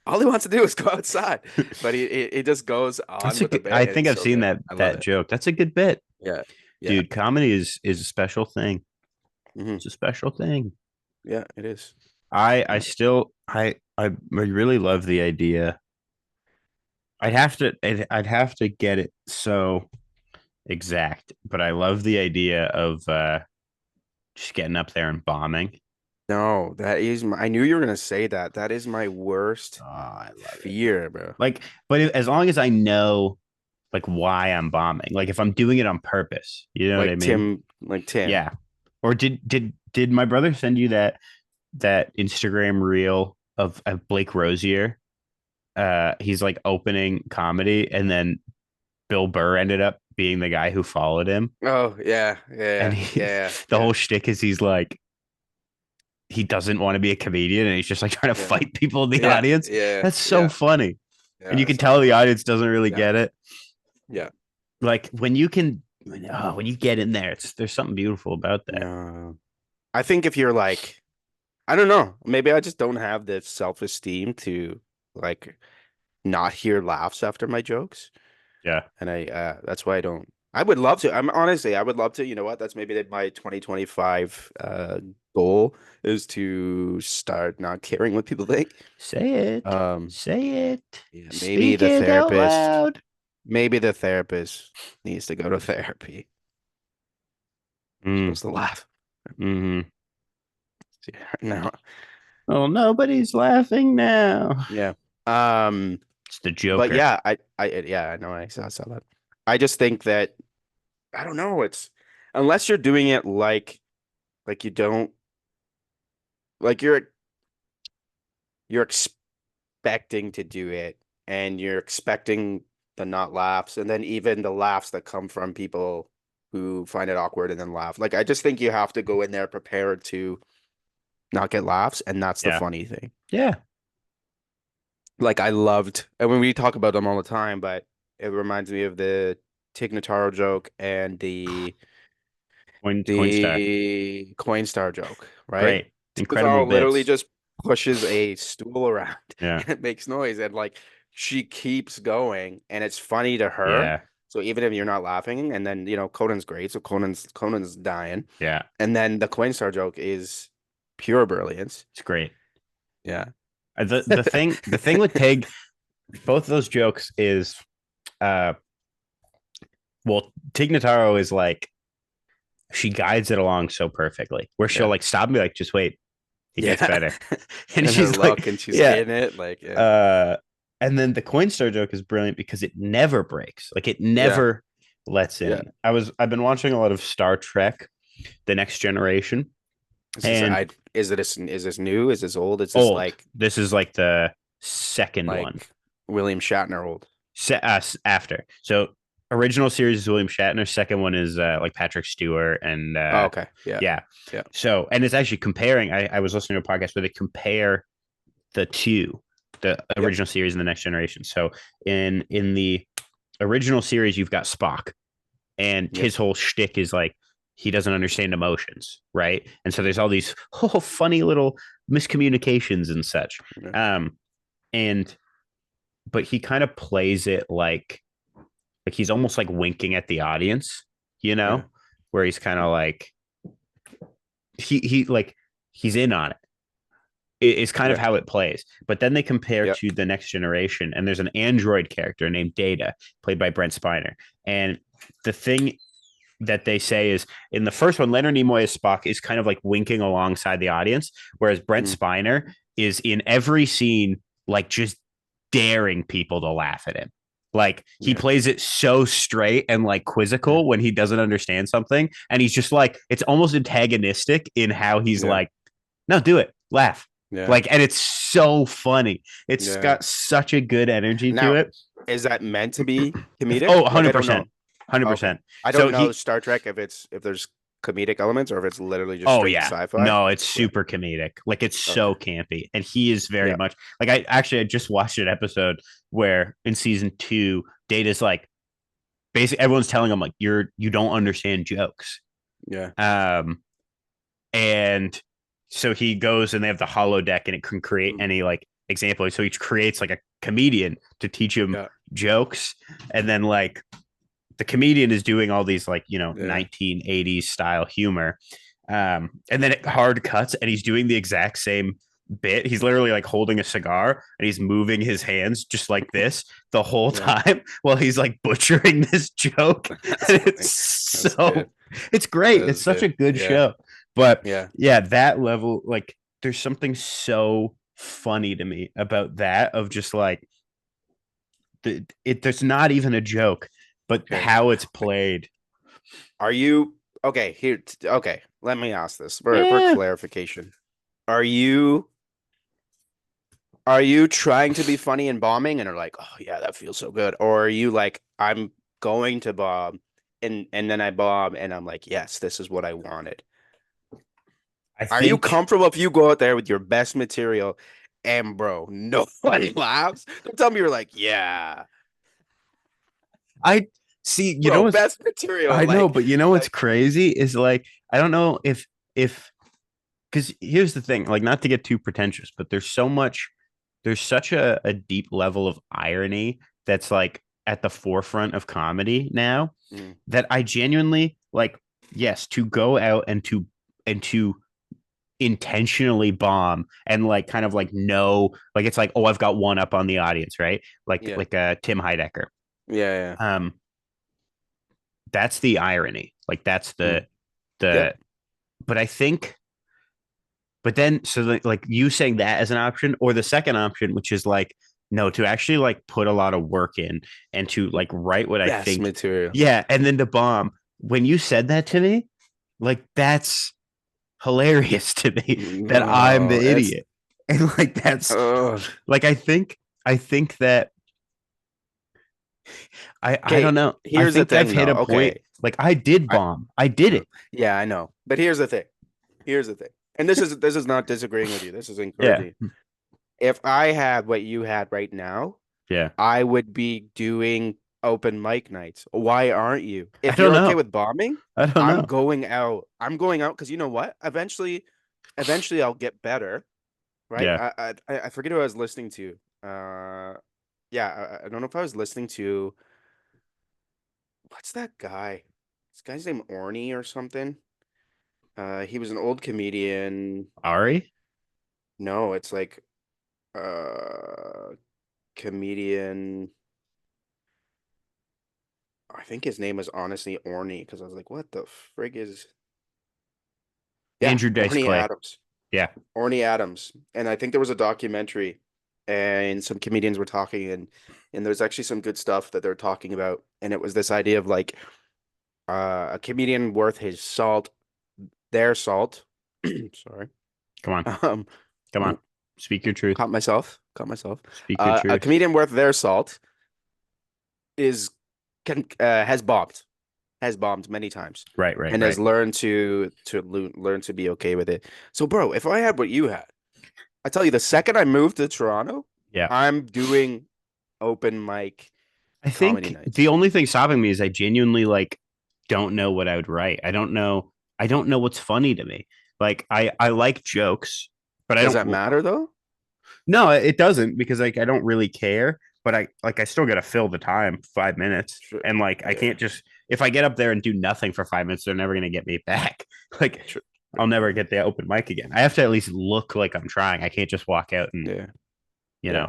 All he wants to do is go outside, but he just goes on with the bit. I and think it's I've so seen good. I love that it. joke. That's a good bit. Yeah. Dude, comedy is a special thing. Mhm. It's a special thing. Yeah, it is. I really love the idea I'd have to get it so exact, but I love the idea of just getting up there and bombing. No, that is I knew you were gonna say that. That is my worst Oh, I love it. fear, bro. Like, but as long as I know like why I'm bombing, like if I'm doing it on purpose, you know what I mean? Like Tim. Yeah. Or did my brother send you that Instagram reel of Blake Rosier? He's like opening comedy, and then Bill Burr ended up being the guy who followed him. Oh yeah, And yeah, yeah, the yeah, whole shtick is he's like he doesn't want to be a comedian, and he's just like trying to yeah, fight people in the yeah, audience. yeah, That's so yeah, funny. And yeah. you I can saw tell that. the audience doesn't really Yeah, get it. yeah. Like when you can when you get in there, there's something beautiful about that. No, I think if you're like, I don't know, maybe I just don't have the self-esteem to like not hear laughs after my jokes. Yeah. And that's why I don't. I would love to. I'm honestly, I would love to. You know what? That's maybe my 2025 goal is to start not caring what people think. Say it. Um, Say it. yeah, Speak it out loud. maybe the therapist needs to go to therapy. You're Mm, supposed to laugh. hmm Yeah, no. Oh, nobody's laughing now. Yeah. Um, It's the but Joker. yeah, I know saw that. I just think that I don't know. It's unless you're doing it like you don't like you're expecting to do it and you're expecting the not laughs and then even the laughs that come from people who find it awkward and then laugh. Like I just think you have to go in there prepared to not get laughs, and that's the Yeah. funny thing. Yeah. Like I loved, and when we talk about them all the time, but it reminds me of the Tig Notaro joke and Coinstar. the Coinstar joke, right? Great. Incredible Notaro literally bits. just pushes a stool around Yeah. and it makes noise, and like she keeps going, and it's funny to her. Yeah. So even if you're not laughing, and then Conan's great, so Conan's dying, Yeah. and then the Coinstar joke is pure brilliance. It's great. Yeah, The thing with Tig, both of those jokes is uh well, Tig Notaro is like she guides it along so perfectly where she'll yeah, like stop and be like, just wait, he gets yeah. better. And And her she's like, look, and she's yeah. in it, like yeah, Uh and then the Coinstar joke is brilliant because it never breaks. Like it yeah, never lets yeah. in. I've been watching a lot of Star Trek, The Next Generation, and Is this new? Is this old? Is this old. This is like the second one. like William Shatner old? After. So original series is William Shatner. Second one is like Patrick Stewart and Oh, okay. Yeah. yeah. Yeah. So and it's actually comparing. I was listening to a podcast where they compare the two, the Yep. original series and the Next Generation. So in the original series, you've got Spock, and Yep. his whole shtick is like he doesn't understand emotions, right? And so there's all these funny little miscommunications and such. Yeah. And but he kind of plays it like he's almost like winking at the audience, Yeah. where he's kind of like he like he's in on it. It's kind of Yeah. how it plays. But then they compare Yep. to the Next Generation, and there's an android character named Data, played by Brent Spiner. And the thing that they say is in the first one, Leonard Nimoy as Spock is kind of like winking alongside the audience, whereas Brent Mm. Spiner is in every scene, like just daring people to laugh at him. Like he Yeah. plays it so straight and like quizzical when he doesn't understand something. And he's just like, it's almost antagonistic in how he's Yeah. like, no, do it, laugh. Yeah. Like, and it's so funny. It's Yeah. got such a good energy Now, to it. is that meant to be comedic? Oh, Like, I don't 100%. know. 100%. I So don't know Star Trek if there's comedic elements or if it's literally just straight sci-fi. No, it's super comedic. Like it's so campy. And he is very Yeah. much like I just watched an episode where in season 2, Data's like basically everyone's telling him like you don't understand jokes. Yeah. And so he goes and they have the holodeck and it can create Mm. any like example. So he creates like a comedian to teach him Yeah. jokes. And then like the comedian is doing all these like, Yeah. 1980s style humor. And then it hard cuts and he's doing the exact same bit. He's literally like holding a cigar and he's moving his hands just like this the whole Yeah. time while he's like butchering this joke. That's And funny. it's That's so good. it's great. That It's is such a good. good Yeah. show. But Yeah. yeah, that level, like there's something so funny to me about that of just like there's not even a joke, but Okay. how it's played. Are you okay? Here, okay. Let me ask this for Yeah. clarification. Are you trying to be funny and bombing and are like, oh yeah, that feels so good? Or are you like, I'm going to bomb and then I bomb and I'm like, yes, this is what I wanted. I Are you think comfortable if you go out there with your best material and bro, nobody laughs? Don't tell me you're like, yeah, I see, bro, what's best material. I know, Like, but what's like, crazy is like I don't know if because here's the thing, like not to get too pretentious, but there's such a deep level of irony that's like at the forefront of comedy now mm, that I genuinely like, yes, to go out and to intentionally bomb and like kind of like know like it's like, oh, I've got one up on the audience, right? Like yeah, Tim Heidecker. yeah, Um, that's the irony. Like that's yeah, mm, the yep, but I think but then so like you saying that as an option or the second option, which is like no, to actually like put a lot of work in and to like write what I best think, material. yeah, and then to bomb. When you said that to me, like that's hilarious to me that I'm No, the it's idiot. And like that's ugh. like I think that I Okay, don't know. I here's the think I've thing hit though. a point Okay. like I did I bomb. I did it. yeah, I know. But here's the thing. Here's the thing. And this is not disagreeing with you. This is Yeah. encouraging. If I had what you had right now, Yeah. I would be doing open mic nights. Why aren't you? I If don't you're okay know. with bombing, I don't I'm know. going out. I'm going out because you know what? Eventually I'll get better, right? Yeah. I forget who I was listening to. Yeah, I don't know if I was listening to what's that guy? This guy's name Orny or something. He was an old comedian. Ari? No, it's like uh comedian. I think his name was honestly Orny because I was like, what the frig is yeah, Andrew Dice Orny Clay. Adams. Yeah. Orny Adams. And I think there was a documentary and some comedians were talking and there's actually some good stuff that they're talking about. And it was this idea of like a comedian worth his salt, their salt. Sorry. Come on. Um, Come on. oh, Speak your truth. caught myself. Caught myself. Speak your A truth. comedian worth their salt is has bombed many times Right, right, and right. has learned to learn to be okay with it. So, bro, if I had what you had, I tell you, the second I moved to Toronto, Yeah. I'm doing open mic I comedy think nights. the only thing stopping me is I genuinely like don't know what I would write. I don't know what's funny to me. Like I like jokes, but I Does that don't matter though? no, it doesn't because like I don't really care, but I still got to fill the time, 5 minutes. Sure. And like I Yeah. can't just if I get up there and do nothing for 5 minutes, they're never gonna get me back. Like Sure. I'll never get the open mic again. I have to at least look like I'm trying. I can't just walk out and Yeah. you Yeah. know.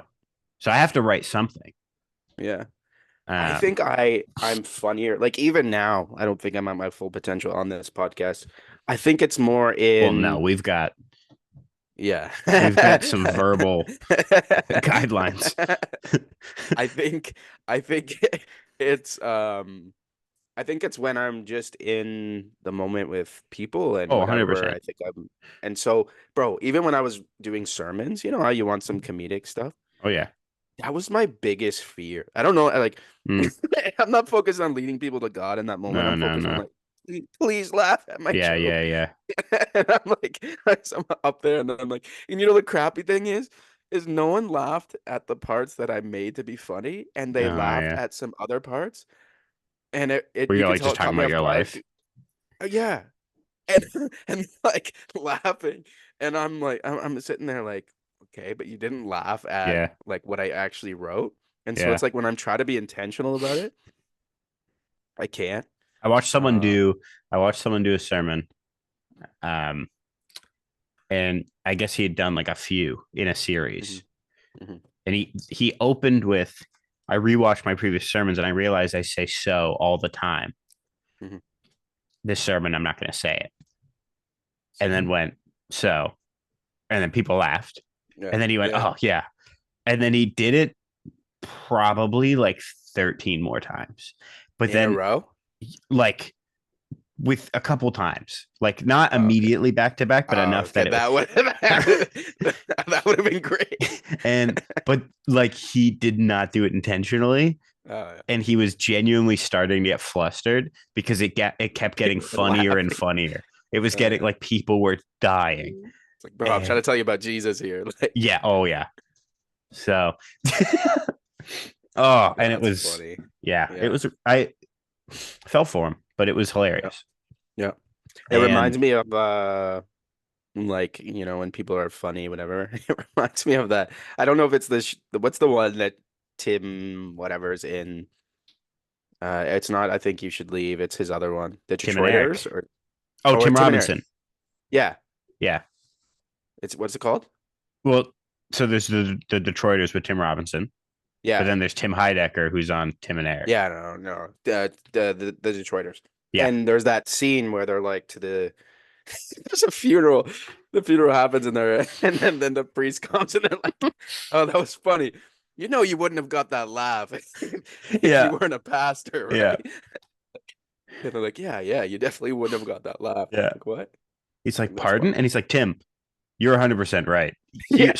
So I have to write something. Yeah. I Um, think I'm funnier. Like even now, I don't think I'm at my full potential on this podcast. I think it's more well, no, in yeah. we've got some verbal guidelines. I think I think it's I think it's when I'm just in the moment with people and Oh, whatever. 100%. I think I'm and so bro, even when I was doing sermons, you know how you want some comedic stuff? Oh yeah. That was my biggest fear. I don't know, like Mm, I'm not focused on leading people to God in that moment. no, I'm no, focused on no. like, please laugh at my Yeah, yeah, joke. yeah. And I'm like so I'm up there, and then I'm like, and you know the crappy thing is no one laughed at the parts that I made to be funny, and Oh they laughed yeah. at some other parts, and it Were you you could like tell just it talking caught me about off your guard. life? Yeah, and and like laughing, and I'm sitting there like, okay, but you didn't laugh at Yeah, like what I actually wrote, and so yeah. it's like when I'm trying to be intentional about it, I can't. I watched someone Um, do I watched someone do a sermon. Um and I guess he had done like a few in a series. Mm-hmm. And he opened with, I rewatched my previous sermons and I realized I say so all the time. Mm-hmm. This sermon, I'm not going to say it. And then went, so, and then people laughed. Yeah. And then he went, Yeah. oh, yeah. And then he did it probably like 13 more times. But In then, a row? like, with a couple times, like not Oh, okay. immediately back to back, but enough Okay, that it that would have been great. but like he did not do it intentionally. Oh, yeah. And he was genuinely starting to get flustered because it kept getting People were funnier and laughing. funnier. It was getting yeah. like people were dying. It's like, bro, I'm trying to tell you about Jesus here. Like, Yeah. Oh yeah. So oh, and it was funny. yeah, it was I fell for him, but it was hilarious. Yeah. It reminds me of like, you know, when people are funny, whatever. It reminds me of that. I don't know if it's this what's the one that Tim whatever's in. It's not I Think You Should Leave. It's his other one. The Tim and Eric. Detroiters or Oh, Tim Tim and Eric. Robinson. Yeah. Yeah. It's what's it called? Well, so there's the Detroiters with Tim Robinson. Yeah. But then there's Tim Heidecker who's on Tim and Eric. Yeah, no. The Detroiters. Yeah. And there's that scene where they're like to the there's a funeral. The funeral happens in there, and then the priest comes and they're like, oh, that was funny. You know you wouldn't have got that laugh if Yeah. you weren't a pastor, right? Yeah. And they're like, yeah, you definitely wouldn't have got that laugh. Yeah. Like, what? He's like, That's pardon? funny. And he's like, Tim, you're 100% right. Yeah.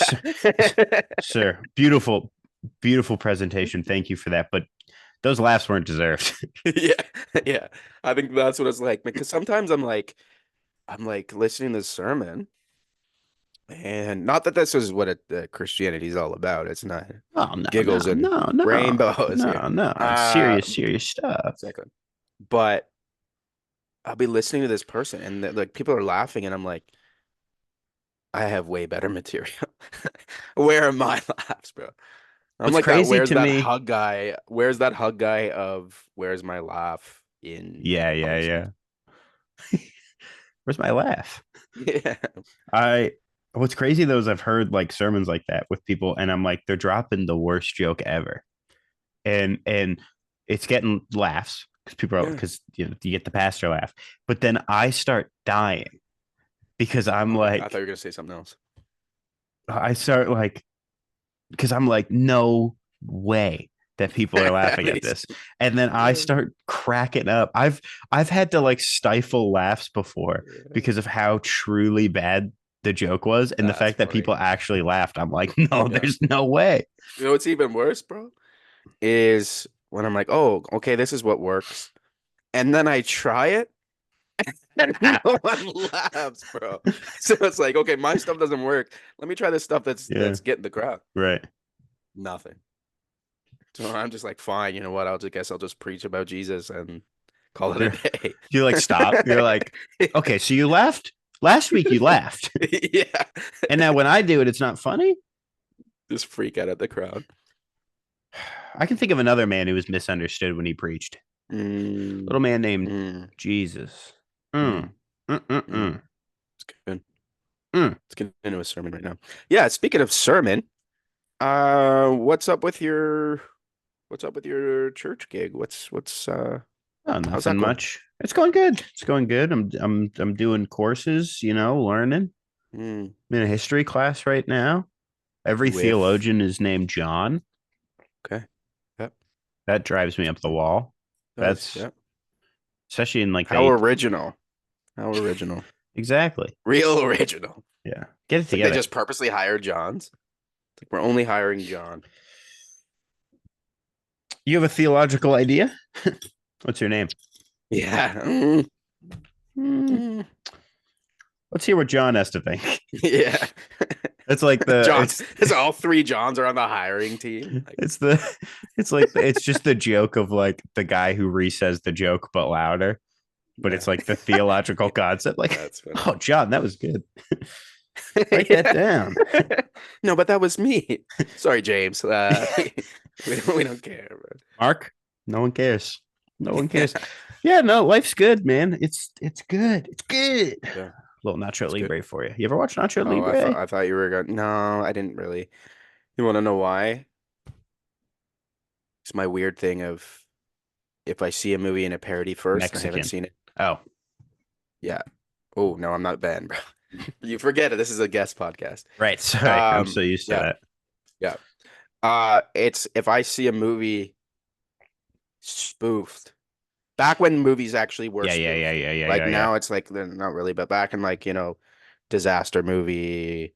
Sir, beautiful presentation. Thank you for that. But those laughs weren't deserved. Yeah. I think that's what it's like. Because sometimes I'm like listening to the sermon, and not that this is what Christianity is all about. It's not giggles and rainbows. No. Serious stuff. Exactly. But I'll be listening to this person, and like people are laughing, and I'm like, I have way better material. Where are my laughs, bro? I'm What's like, crazy where's to that me? hug guy? Where's that hug guy of where's my laugh in? Yeah. Where's my laugh? Yeah. What's crazy though is I've heard like sermons like that with people, and I'm like, they're dropping the worst joke ever, and it's getting laughs because people are because you get the pastor laugh, but then I start dying because I'm like, I thought you were gonna say something else. I start like because I'm like, no way that people are laughing at this, and then I start cracking up. I've had to like stifle laughs before because of how truly bad the joke was, and the fact that people actually laughed. I'm like, no, there's no way. You know what's even worse, bro? Is when I'm like, oh, okay, this is what works, and then I try it, and no one laughs, bro. So it's like, okay, my stuff doesn't work. Let me try this stuff that's getting the crowd. Right. Nothing. So I'm just like, fine, you know what? I'll just preach about Jesus and call it a day. You like stop. You're like, okay, so you laughed last week. You laughed, yeah. And now when I do it, it's not funny. Just freak out at the crowd. I can think of another man who was misunderstood when he preached. Little man named Jesus. It's good. Let's get into a sermon right now. Yeah, speaking of sermon, what's up with your church gig? What's nothing much. It's going good. I'm doing courses, learning. I'm in a history class right now. Every theologian is named John. Okay. Yep. That drives me up the wall. That's especially in like how original. How original. Exactly. Real original. Yeah. Get it together. They just purposely hired Johns. It's like we're only hiring John. You have a theological idea? What's your name? Yeah. Let's hear what John has to think. Yeah. It's like the Johns. It's all three Johns are on the hiring team. Like, it's just the joke of like the guy who resays the joke but louder. But it's like the theological concept. Like, oh, John, that was good. Write that down. No, but that was me. Sorry, James. We don't care. Bro. Mark, no one cares. No one cares. Yeah, no, life's good, man. It's good. It's good. Yeah. little Nacho That's good. Libre for you. You ever watch Nacho Oh, Libre? I thought you were going. No, I didn't really. You want to know why? It's my weird thing of if I see a movie in a parody first and I haven't Mexican. seen it. Oh, Yeah. Oh, no, I'm not banned, bro. You forget it. This is a guest podcast. right. Sorry, I'm so used to Yeah, that. yeah. It's if I see a movie spoofed. Back when movies actually were Yeah, yeah, yeah, spoofed. yeah, yeah, Like yeah, yeah. now it's like they're not really, but back in like, disaster movie,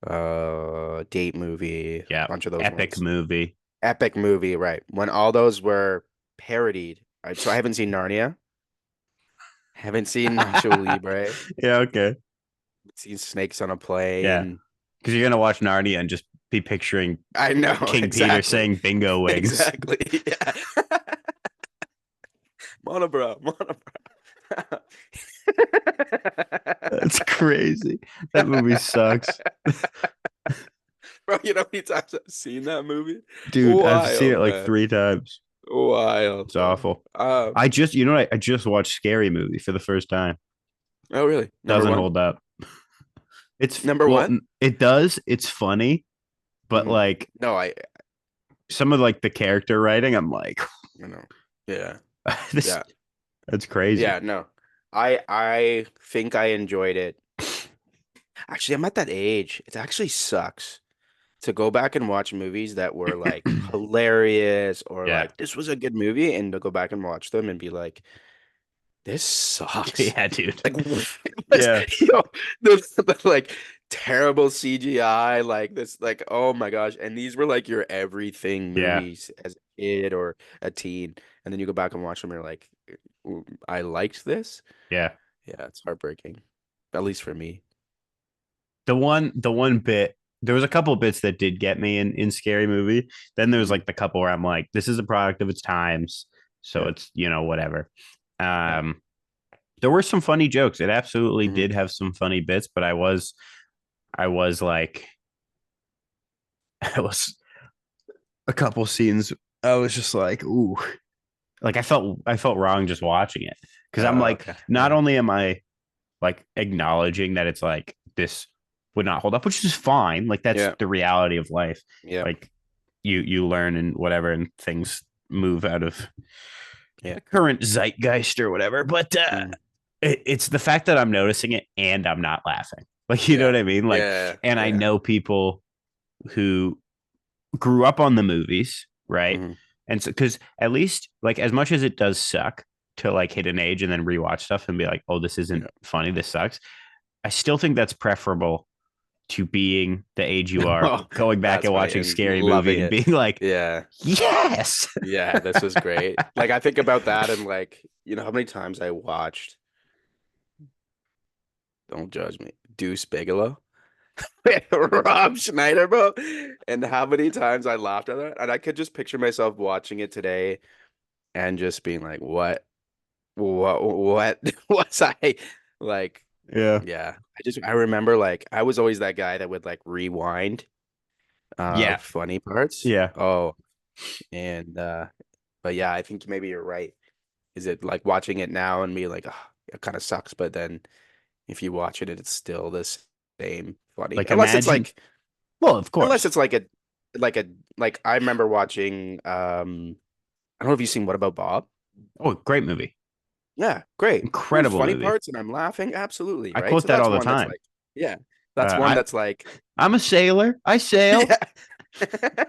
date movie, Yeah. bunch of those Epic ones. movie. Epic movie, right. When all those were parodied. So I haven't seen Narnia. Haven't seen Nacho Libre. Yeah, okay. Seen Snakes on a Yeah. Plane. Because you're gonna watch Narnia and just be picturing I know, King Peter exactly. saying bingo wings. Exactly. Yeah. Monobrow, monobrow. That's crazy. That movie sucks. Bro, you know how many times I've seen that movie? Dude, I've seen it Wild, like man. 3 times. Wild, It's bro. awful. I just, you know what? I just watched Scary Movie for the first time. Oh, really? Number Doesn't one? hold up. It's Number well, one? it does. It's funny, but Mhm. like No, some of like the character writing, I'm like, yeah. this Yeah. that's crazy. Yeah, no. I think I enjoyed it. Actually, I'm at that age. It actually sucks to go back and watch movies that were like hilarious or Yeah. like this was a good movie and to go back and watch them and be like, this sucks. Yeah, dude. Like what was, Yeah. the like terrible CGI, like this, like oh my gosh. And these were like your everything Yeah. movies as a kid or a teen. And then you go back and watch them and you're like, I liked this. Yeah. Yeah, it's heartbreaking. At least for me. The one bit, there was a couple bits that did get me in Scary Movie. Then there was like the couple where I'm like, this is a product of its times. So Yeah. it's, whatever. Yeah. There were some funny jokes. It absolutely Mhm. did have some funny bits, but I was like, I was a couple scenes. I was just like, ooh, like I felt wrong just watching it because I'm like, Okay. not only am I like acknowledging that it's like this would not hold up, which is fine. Like that's Yeah. the reality of life. Yeah. Like you learn and whatever, and things move out of Yeah. the current zeitgeist or whatever. But it's the fact that I'm noticing it and I'm not laughing. Like you know Yeah. what I mean? Like, Yeah. and I Yeah. know people who grew up on the movies, right? Mhm. And so, because at least like as much as it does suck to like hit an age and then rewatch stuff and be like, oh, this isn't Yeah. funny, this sucks. I still think that's preferable to being the age you are, Oh, going back that's and funny. watching And Scary loving Movie and it. being like, Yeah. yes. Yeah, this was great. Like I think about that and like, how many times I watched, don't judge me, Deuce Bigelow with Rob Schneider, bro. And how many times I laughed at that. And I could just picture myself watching it today and just being like, what was I like? Yeah. Yeah. I remember like I was always that guy that would like rewind Yeah. funny parts. Yeah. Oh, and but yeah, I think maybe you're right. Is it like watching it now and be like, oh, it kind of sucks, but then if you watch it, it's still the same funny. Like imagine, well, of Unless course. it's like I remember watching I don't know if you've seen What About Bob? Oh, great movie. Yeah, great. There's Incredible funny movie. parts and I'm laughing. Absolutely, I right? quote So that that's all the one that's time. like, yeah, that's one I that's like, I'm a sailor. I sail. yeah.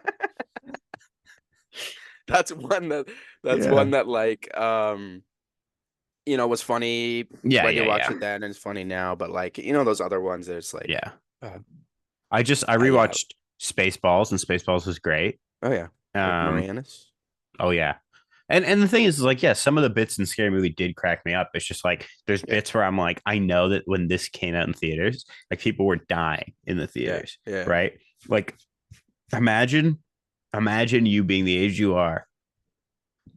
That's one that Yeah. like was funny Yeah, when you yeah, watch yeah. it then and it's funny now, but like those other ones there's like Yeah. uh, I yeah. rewatched Spaceballs, and Spaceballs was great. Oh yeah. Rick Um, Moranis. oh yeah. And the thing is like, yeah, some of the bits in Scary Movie did crack me up. It's just like there's Yeah. bits where I'm like, I know that when this came out in theaters, like people were dying in the theaters, Yeah. right? Like imagine you being the age you are,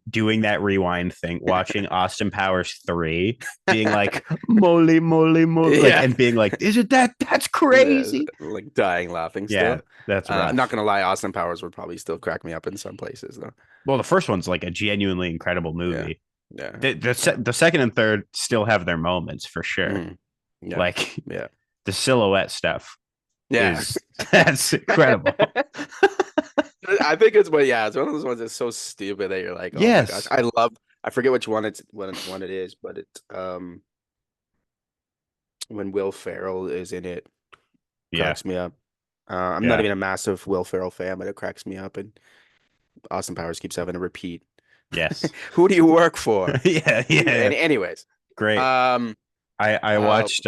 doing that rewind thing, watching Austin Powers 3, being like, moly, moly, moly, like, Yeah. and being like, is it that's crazy? Like dying laughing Yeah, still. that's I'm rough. not gonna lie, Austin Powers would probably still crack me up in some places though. Well, the first one's like a genuinely incredible movie. Yeah. The second and third still have their moments for sure. Mhm. Yeah. Like Yeah. the silhouette stuff Yeah. is that's incredible. I think it's it's one of those ones that's so stupid that you're like, oh my gosh. Yes. I forget which one one it is, but it's when Will Ferrell is in it, Yeah. cracks me up. I'm not Yeah. even a massive Will Ferrell fan, but it cracks me up, and Austin Powers keeps having to repeat. Yes. Who do you work for? Yeah. Yeah. Anyways, Great. um, I uh, watched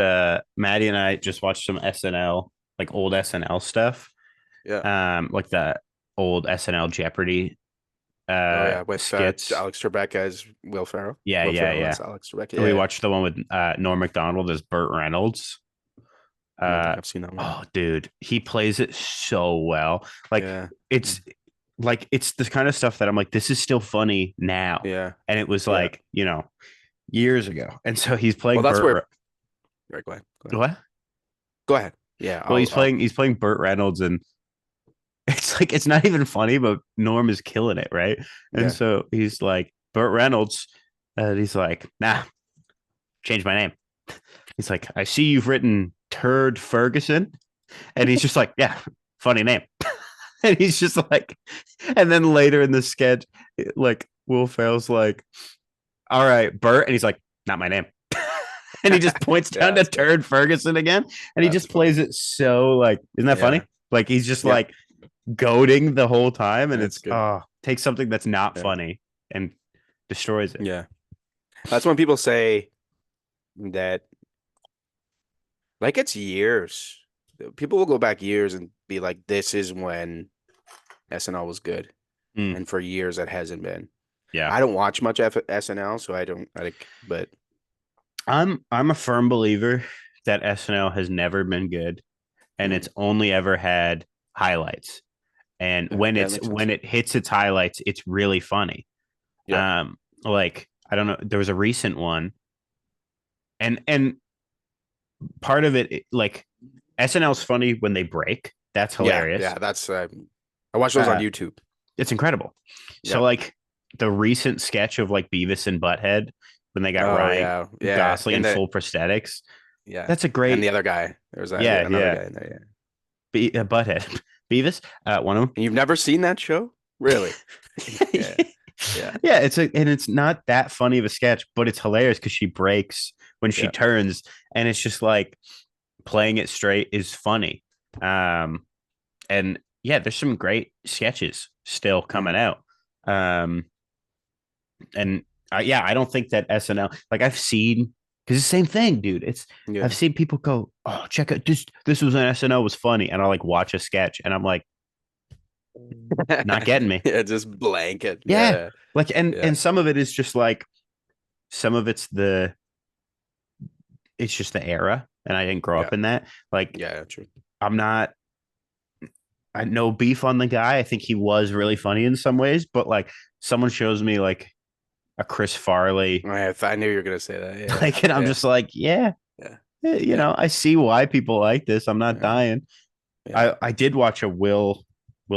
Maddie and I just watched some SNL, like old SNL stuff. yeah. Like the old SNL Jeopardy Oh yeah, with skits. Alex Trebek as Will Ferrell. Yeah, Will yeah, Ferrell yeah. as Alex Trebek. We Yeah, watched the one with Norm Macdonald as Burt Reynolds. I don't think Uh I've seen that one. oh dude, he plays it so well. Like Yeah, it's like it's the kind of stuff that I'm like, this is still funny now. yeah, And it was yeah. like, years ago. And so he's Well, playing that's where. Burt. Right, go ahead. Go ahead. What? Go ahead. Yeah, Well, he's playing Burt Reynolds, and it's like it's not even funny, but Norm is killing it, right? And Yeah. so he's like, Burt Reynolds, and he's like, nah, change my name. He's like, I see you've written Turd Ferguson. And he's just like, yeah, funny name. And he's just like, and then later in the sketch, like Will Ferrell's like, all right, Bert. And he's like, not my name. And he just points down to Turd Ferguson again. And he That's just plays funny. it so like, isn't that funny? Yeah. Like he's just Yeah. like goading the whole time. And That's it's, good. takes something that's not Yeah. funny and destroys it. Yeah. That's when people say that, like, it's years. People will go back years and be like, this is when SNL was good. Mm. And for years, it hasn't been. Yeah. I don't watch much SNL, so but I'm a firm believer that SNL has never been good, and it's only ever had highlights. And Yeah, when that makes sense. it hits its highlights, it's really funny. Yeah. Like I don't know, there was a recent one, and part of it, like SNL's funny when they break. That's hilarious. Yeah, that's I watch those on YouTube. It's incredible. Yeah. So like the recent sketch of like Beavis and Butthead when they got Oh, Ryan yeah. Gosling in And full prosthetics. Yeah. That's a great. And the other guy. There's another guy in there, yeah. Butthead. Beavis, one of them. And you've never seen that show? Really? Yeah. Yeah. Yeah, it's not that funny of a sketch, but it's hilarious because she breaks when she turns, and it's just like playing it straight is funny. And yeah, there's some great sketches still coming out. And I don't think that SNL, like I've seen, because it's the same thing, dude. I've seen people go, oh, check out this was an SNL was funny, and I'll like watch a sketch, and I'm like, not getting me. Yeah, just blanket. Yeah. Like and some of it is just like some of it's just the era, and I didn't grow up in that. Like, yeah, true. I no beef on the guy. I think he was really funny in some ways, but like someone shows me like a Chris Farley, I knew you were gonna say that. Yeah. like, and I'm just like, you know, I see why people like this. I'm not dying. Yeah. I did watch a Will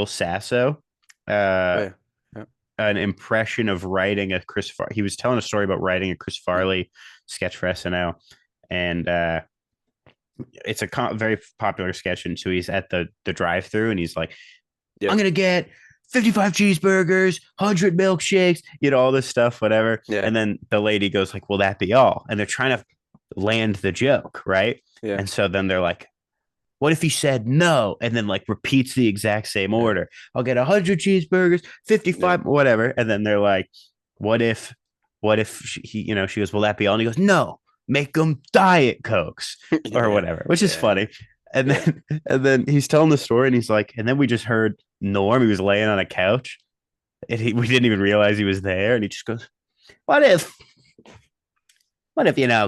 Sasso, an impression of writing a Chris Farley. He was telling a story about writing a Chris Farley sketch for SNL, and it's a very popular sketch. And so he's at the drive-through, and he's like, I'm gonna get 55 cheeseburgers, 100 milkshakes, all this stuff, whatever. Yeah. And then the lady goes like, will that be all? And they're trying to land the joke, right? Yeah. And so then they're like, what if he said no? And then like repeats the exact same order. I'll get 100 cheeseburgers, 55, whatever. And then they're like, what if she goes, will that be all? And he goes, no, make them Diet Cokes or whatever, which is funny. And then he's telling the story, and he's like, and then we just heard Norm. He was laying on a couch, and we didn't even realize he was there. And he just goes, what if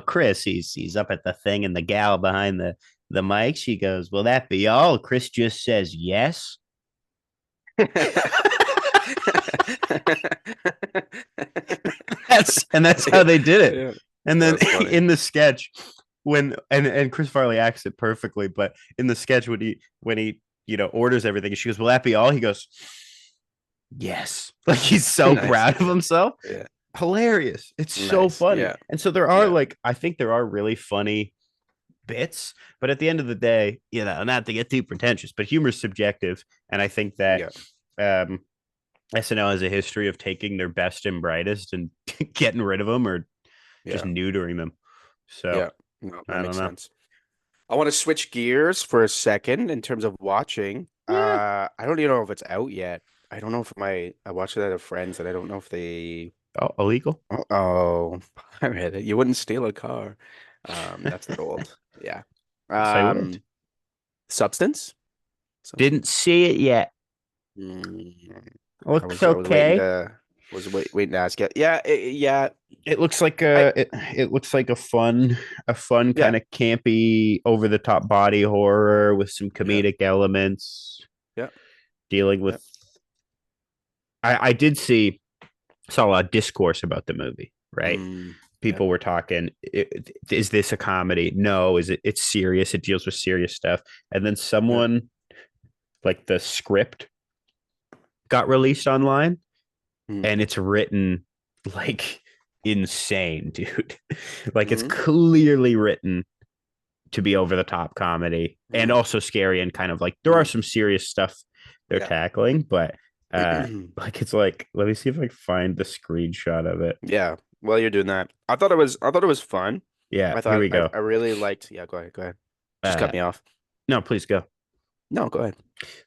Chris, he's up at the thing, and the gal behind the mic, she goes, will that be all? Chris just says yes. That's how they did it. Yeah. And then in the sketch, when Chris Farley acts it perfectly, but in the sketch when he orders everything, she goes, will that be all? He goes, yes. Like he's so proud of himself. Yeah. Hilarious. It's so funny. Yeah. And so there are I think there are really funny bits, but at the end of the day, not to get too pretentious, but humor is subjective, and I think that um, SNL has a history of taking their best and brightest and getting rid of them or just Yeah. neutering them. So Yeah. No, that I don't makes know. sense. I want to switch gears for a second in terms of watching. Yeah. I don't even know if it's out yet. I don't know if I watched it at a friend's and I don't know if they Oh, illegal. oh, I read it. You wouldn't steal a car. That's not old. Yeah. Yes, I would. Substance? Didn't see it yet. Mm, Looks I was waiting okay. to waiting to ask you. Yeah, yeah. It looks like I it looks like a fun yeah, kind of campy, over the top body horror with some yeah, comedic elements, yeah, dealing yeah. with. I did saw a lot of discourse about the movie, right? Yeah. People were talking, is this a comedy? No. It's serious. It deals with serious stuff. And then Yeah. someone, like, the script got released online, Mm, and it's written like insane, dude. Like, it's mm, clearly written to be over the top comedy and mm, also scary, and kind of like there are mm. some serious stuff they're Yeah. tackling, but like, it's like, let me see if I can find the screenshot of it. Yeah. Well, you're doing that. I thought it was fun. Yeah, here we go. I really liked. Yeah, go ahead. Go ahead. Just cut uh me off. no, please go. No, go ahead.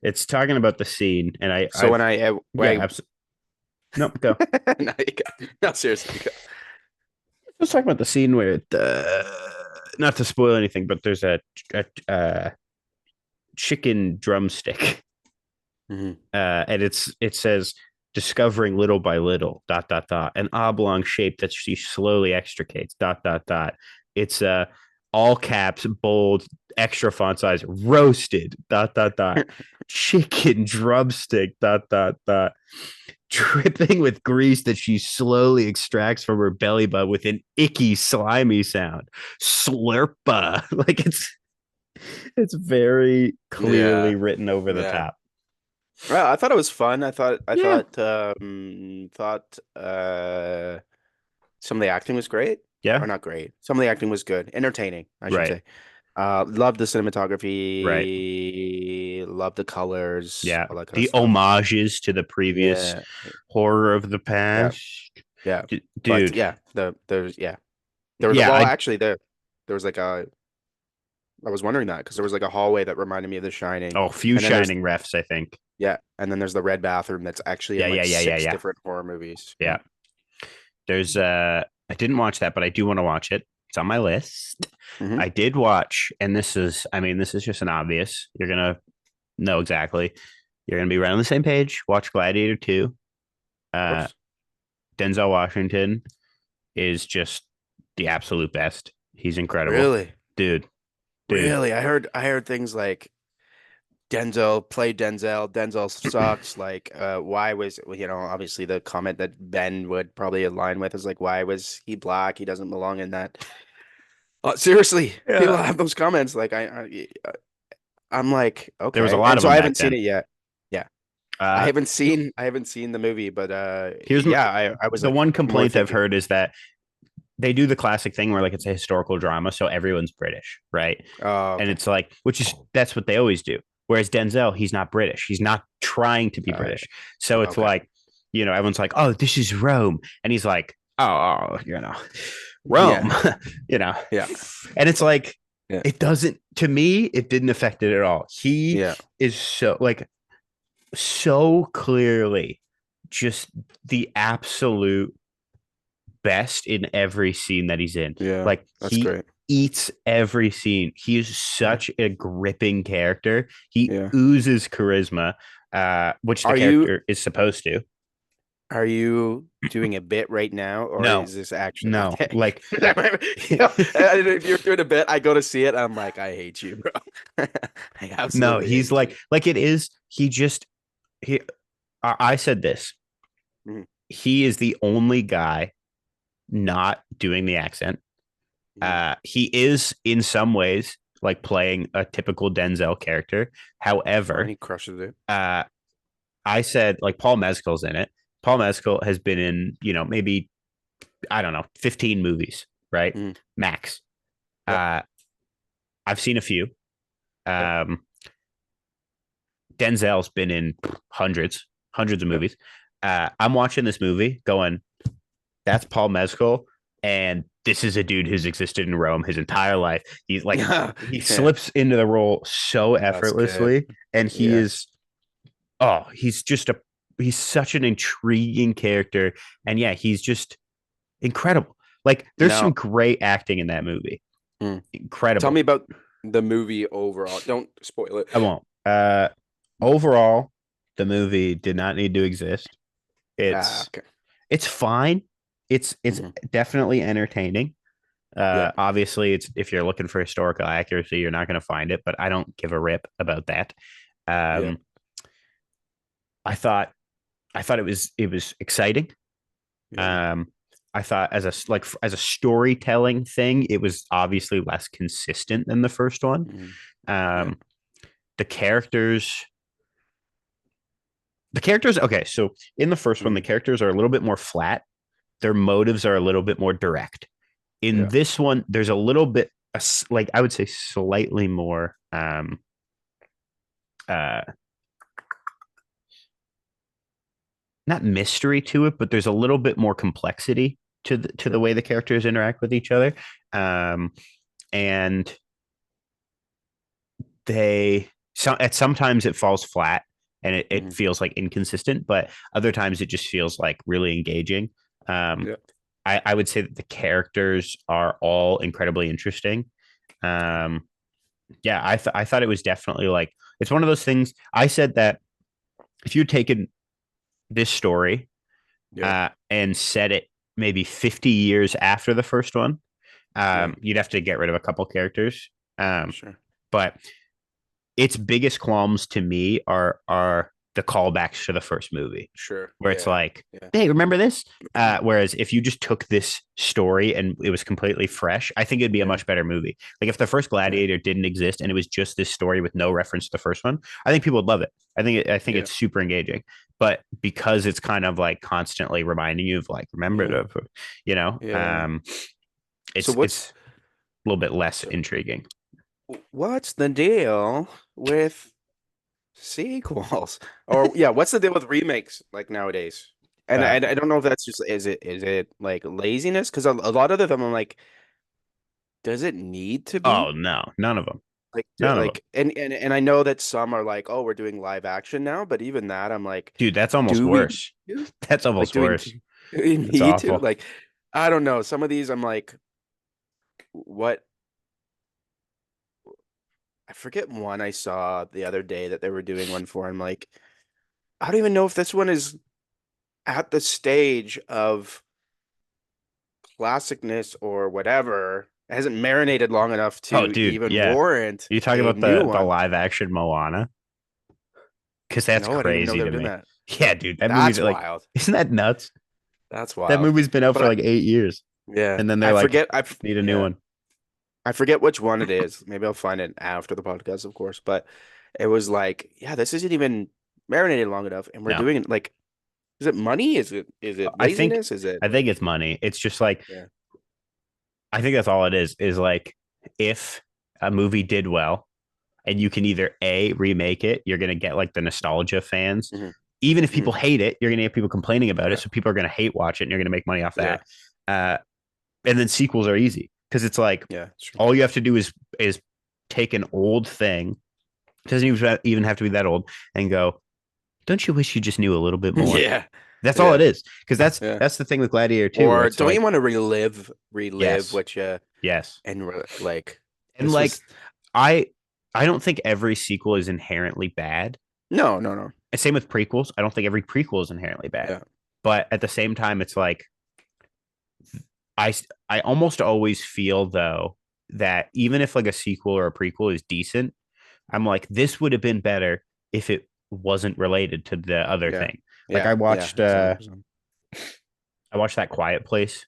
It's talking about the scene, and So when yeah, absolutely. No, go. no, you go. No, seriously, you go. Let's talk about the scene where not to spoil anything, but there's a chicken drumstick, Mhm. and it says, discovering little by little, dot dot dot, an oblong shape that she slowly extricates, dot dot dot. It's all caps, bold, extra font size, roasted, dot dot dot, chicken drumstick, dot dot dot, dripping with grease that she slowly extracts from her belly button with an icky, slimy sound. Slurpa. Like, it's very clearly Yeah. written over the Yeah. top. Well, I thought it was fun. Yeah. Thought some of the acting was great. Yeah. Or not great. Some of the acting was good. Entertaining, I should Right. say. Loved the Right. cinematography, loved the colors, Yeah. all that kind of The stuff. homages to the previous Yeah. horror of the Yeah. past. Yeah. But Dude. yeah, there was Yeah. well, actually there was like a I was wondering that because there was like a hallway that reminded me of The Shining. Few And then there's Shining refs, I think. yeah, and then there's the red bathroom that's actually Yeah. in Yeah. like Yeah. Yeah. six Yeah. different horror movies. Yeah. There's I didn't watch that, but I do want to watch it. It's on my list. Hmm. I did watch, and this is just an obvious. You're gonna know exactly. You're gonna be right on the same page. Watch Gladiator 2. Of Uh course. Denzel Washington is just the absolute best. He's incredible. Really? Dude. Dude. Really? I heard things like Denzel, play Denzel, Denzel sucks. Like, why was, well, obviously the comment that Ben would probably align with is like, why was he black? He doesn't belong in that. Seriously, people Yeah. have those comments. Like, I'm like, There was a okay. lot And of so I them back haven't seen then. it yet. Yeah. I Uh haven't seen the movie, but here's yeah, I was the like one more complaint I've thinking, heard is that they do the classic thing where, like, it's a historical drama, so everyone's British, right? oh, And okay. it's like, which is that's what they always do. Whereas Denzel, he's not British. He's not trying to be Uh, British. So it's okay. like, everyone's like, oh, this is Rome. And he's like, Rome, Yeah. you know. Yeah. And it's like, Yeah. it doesn't, to me, it didn't affect it at all. He Yeah. is so clearly just the absolute best in every scene that he's in. Yeah. Like, That's he great. eats every scene. He is Yeah. such a gripping character. He Yeah. oozes charisma, which the Are you character is supposed to. Are you doing a bit right now, or No, is this actually no, okay? like, If you're doing a bit, I go to see it. I'm like, I hate you, bro. I no, absolutely he's hate you. like it is. He. I said this. Mhm. He is the only guy not doing the accent. Mhm. He is in some ways like playing a typical Denzel character. Oh, However, he crushes it. I said, like, Paul Mescal's in it. Paul Mescal has been in, maybe, I don't know, 15 movies, right? Mhm. Max. Yep. Uh, I've seen a few. Denzel's been in hundreds of movies. I'm watching this movie going, that's Paul Mescal, and this is a dude who's existed in Rome his entire life. He's like, Yeah. he slips into the role so That's good. effortlessly, and he Yeah. is, he's such an intriguing character, and yeah, he's just incredible. Like, there's some Now, great acting in that movie. Incredible. tell me about the movie overall. Don't spoil it. I won't. Overall, the movie did not need to exist. Okay. It's fine. It's Mhm. definitely entertaining. Yeah. Obviously, it's if you're looking for historical accuracy, you're not going to find it, but I don't give a rip about that. Yeah. I thought it was exciting. Yeah. I thought as a storytelling thing, it was obviously less consistent than the first one. Mhm. Um, the characters, okay, so in the first one, the Mhm. characters are a little bit more flat. Their motives are a little bit more direct. In Yeah. this one, there's a little bit, like I would say, slightly more uh not mystery to it, but there's a little bit more complexity to the way the characters interact with each other. And sometimes it falls flat and it Mhm. feels like inconsistent, but other times it just feels like really engaging. Yeah. I would say that the characters are all incredibly interesting. Yeah, I thought it was definitely like, it's one of those things. I said that if you'd taken this story Yeah. and set it maybe 50 years after the first one, Yeah. you'd have to get rid of a couple characters. Sure. But its biggest qualms to me are the callbacks to the first movie, Sure. where it's Yeah. like, Yeah. hey, remember this? Whereas if you just took this story and it was completely fresh, I think it'd be a Yeah. much better movie. Like if the first Gladiator didn't exist and it was just this story with no reference to the first one, I think people would love it. I think Yeah. it's super engaging. But because it's kind of like constantly reminding you of like, remember Yeah. to, you know, Yeah. So it's a little bit less intriguing. what's the deal with sequels? Or yeah, what's the deal with remakes like nowadays? And Uh, I don't know if that's just is it like laziness? Because a lot of them I'm like, does it need to oh be? no, none of them. Like None of them. like and I know that some are like, oh, we're doing live action now, but even that I'm like, Dude, that's almost do we worse. need to? That's Like almost do we, worse. do we It's need to? awful. Like, I don't know. Some of these I'm like, what? I forget one I saw the other day that they were doing one for. I'm like, I don't even know if this one is at the stage of classicness or whatever. It hasn't marinated long enough Oh, to dude, even yeah. warrant You talking a about new the one. live action Moana? Because that's No, I didn't even know crazy they to were doing me. that. Yeah, dude, that movie's That's like, wild. isn't that nuts? That's That wild. movie's been out But for like 8 years, yeah, and then they're I like, forget. need a new Yeah, one. I forget which one it is. Maybe I'll find it after the podcast, of course. But it was like, yeah, this isn't even marinated long enough, and we're No, doing it like, is it money? Is it I think laziness? Is it I think it's money. It's just like, yeah. I think that's all it is. Is like, if a movie did well, and you can either A, remake it, you're gonna get like the nostalgia fans. Hmm. Even if Hmm. people hate it, you're gonna get people complaining about it. Yeah. So people are gonna hate watch it, and you're gonna make money off Yeah. that. Uh, and then sequels are easy because it's like, Yeah. Sure. all you have to do is take an old thing, doesn't even have to be that old, and go, don't you wish you just knew a little bit more? Yeah. That's all Yeah. it is. Because Yeah. that's the thing with Gladiator 2, where Or it's don't you like, want to relive yes, what you yes. like And this like, was I I don't think every sequel is inherently bad. no. And same with prequels. I don't think every prequel is inherently bad. Yeah. But at the same time, it's like, I I almost always feel though that even if like a sequel or a prequel is decent, I'm like, this would have been better if it wasn't related to the other Yeah. thing. Like Yeah. Yeah. It's 100%. I watched that Quiet Place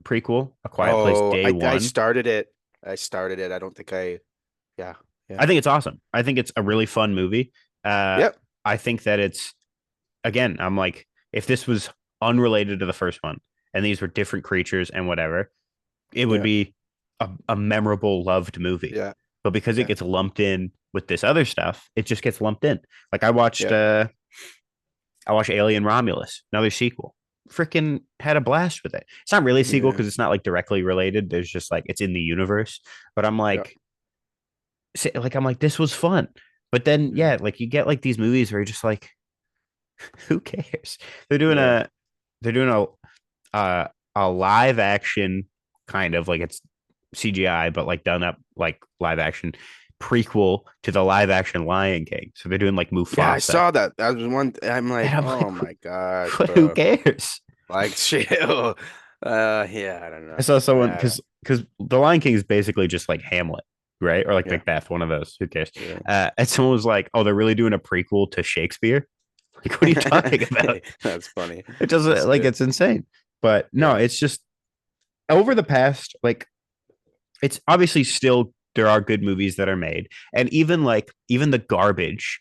prequel, A Quiet Place Oh, Day I One. started it. I don't think yeah. I Yeah. think it's awesome. I think it's a really fun movie. Uh, Yep. I think that it's, again, I'm like, if this was unrelated to the first one and these were different creatures and whatever, it would Yeah. be a memorable, loved movie. Yeah. but because it gets lumped in with this other stuff, it just gets lumped in. Like I watched Alien Romulus, another sequel. Freaking had a blast with it. It's not really a sequel Yeah. because it's not like directly related. There's just like it's in the universe. But I'm like, I'm like, this was fun. But then yeah, like you get like these movies where you're just like, who cares? They're doing Yeah. they're doing a live action kind of like it's CGI, but like done up like live action prequel to the live action Lion King. So they're doing like Mufasa. Yeah, I saw that. That was one. I'm like, And I'm oh like, my gosh, who bro. cares? Like, chill. Yeah, I don't I know. saw someone Yeah, because the Lion King is basically just like Hamlet, right? Or like yeah, Macbeth, one of those. Who cares? yeah. And someone was like, "Oh, they're really doing a prequel to Shakespeare." Like, what are you talking about? That's funny. It doesn't That's like good. it's insane. But no, Yeah. it's just over the past like it's obviously still there are good movies that are made, and even the garbage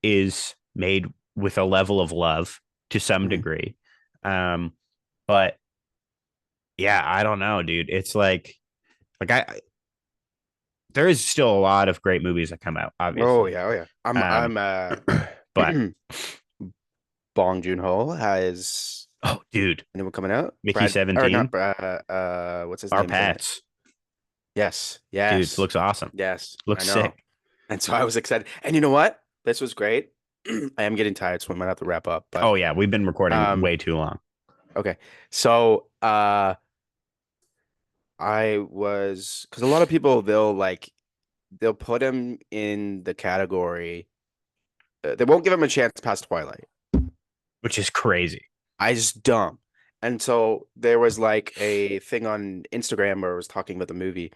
is made with a level of love to some Mhm. degree. But yeah, I don't know, dude. It's like there is still a lot of great movies that come out, Oh obviously. yeah, oh yeah. I'm Um, I'm but Bong Joon-ho has oh, dude, anyone coming out? Mickey Brad or not 17, what's his our name's in it? Pats, Yes, dude, yes, looks awesome. yes. I Looks know. sick. And so I was excited. And you know what? This was great. I am getting tired, so we might have to wrap up. But Oh yeah, we've been recording um, way too long. okay. So I was because a lot of people they'll put him in the category. They won't give him a chance past Twilight. Which is crazy. I just dumb. And so there was like a thing on Instagram where I was talking about the movie,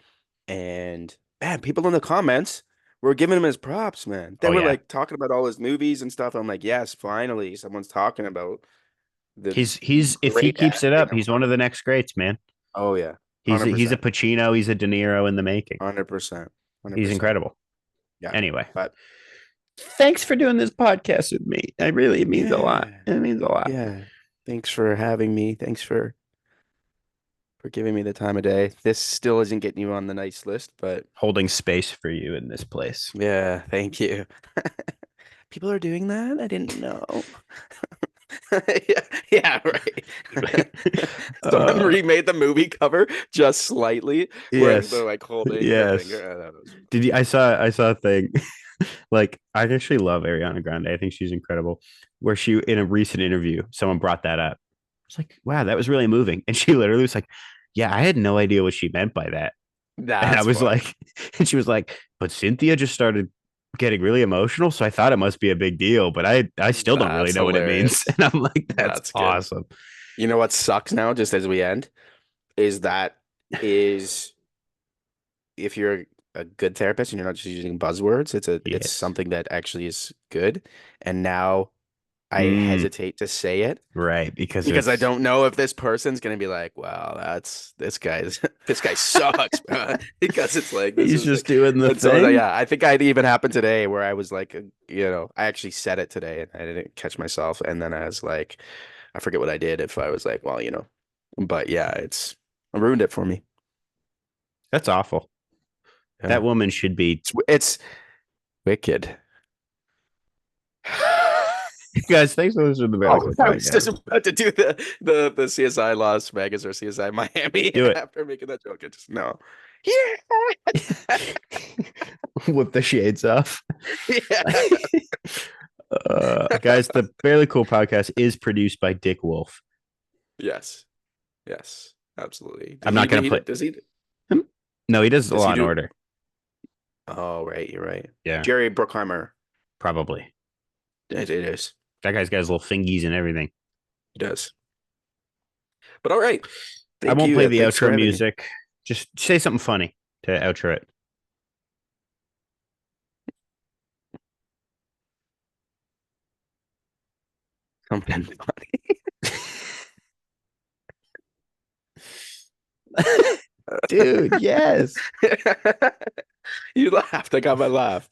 and man, people in the comments were giving him his props, man. They Oh were yeah, like talking about all his movies and stuff. I'm like, yes, finally, someone's talking about the he's if he great keeps it acting up, of he's one of the next greats, man. Oh yeah, He's a 100%, Pacino, he's a De Niro in the making. 100%, He's 100%. incredible. Yeah, Anyway, but thanks for doing this podcast with me. I really it means a lot. yeah, It means a lot. yeah. Thanks for having me. Thanks for giving me the time of day. This still isn't getting you on the nice list, but Holding space for you in this place. yeah, thank you. People are doing that? I didn't know. Yeah, yeah, right. Someone uh, remade the movie cover just slightly where they're yes, like holding her yes. finger. That was Did you? funny. I saw a thing. Like I actually love Ariana Grande. I think she's incredible. Where she in a recent interview, someone brought that up. It's like, wow, that was really moving. And she literally was like, yeah, I had no idea what she meant by that. And I That's was funny. like, and she was like, but Cynthia just started getting really emotional. So I thought it must be a big deal, but I still don't really That's know what it means. hilarious. And I'm like, that's That's good. awesome. You know what sucks now, just as we end, is that is if you're a good therapist and you're not just using buzzwords, it's Yes. something that actually is good. And now I Mm, hesitate to say it right. Because because I it's don't know if this person's gonna be like, "Wow, that's this guy's this guy sucks," bro. Because it's like this he's is just like, doing the and so thing. yeah, I think it even happened today where I was like, I actually said it today and I didn't catch myself, and then I was like, I forget what I did if I was like, well, but yeah, it's it ruined it for me. That's awful. Yeah, That woman should be. it's wicked. Guys, thanks for listening to the Oh, Medical I was just Podcast. about to do the CSI Las Vegas or CSI Miami Do it. after making that joke. I just no. Yeah. Whip the shades off. Yeah. Guys, the Barely Cool podcast is produced by Dick Wolf. Yes. Yes. Absolutely. I'm not going to put. Does he No, he does a does he Law and do Order. Oh, right, you're right. Yeah, Jerry Bruckheimer. probably. It is. That guy's got his little fingies and everything. He does. But all right. I Thank won't you. play the Thanks for outro having me. music. Just say something funny to outro it. Something Dude, yes. funny. You laughed. I got my laugh.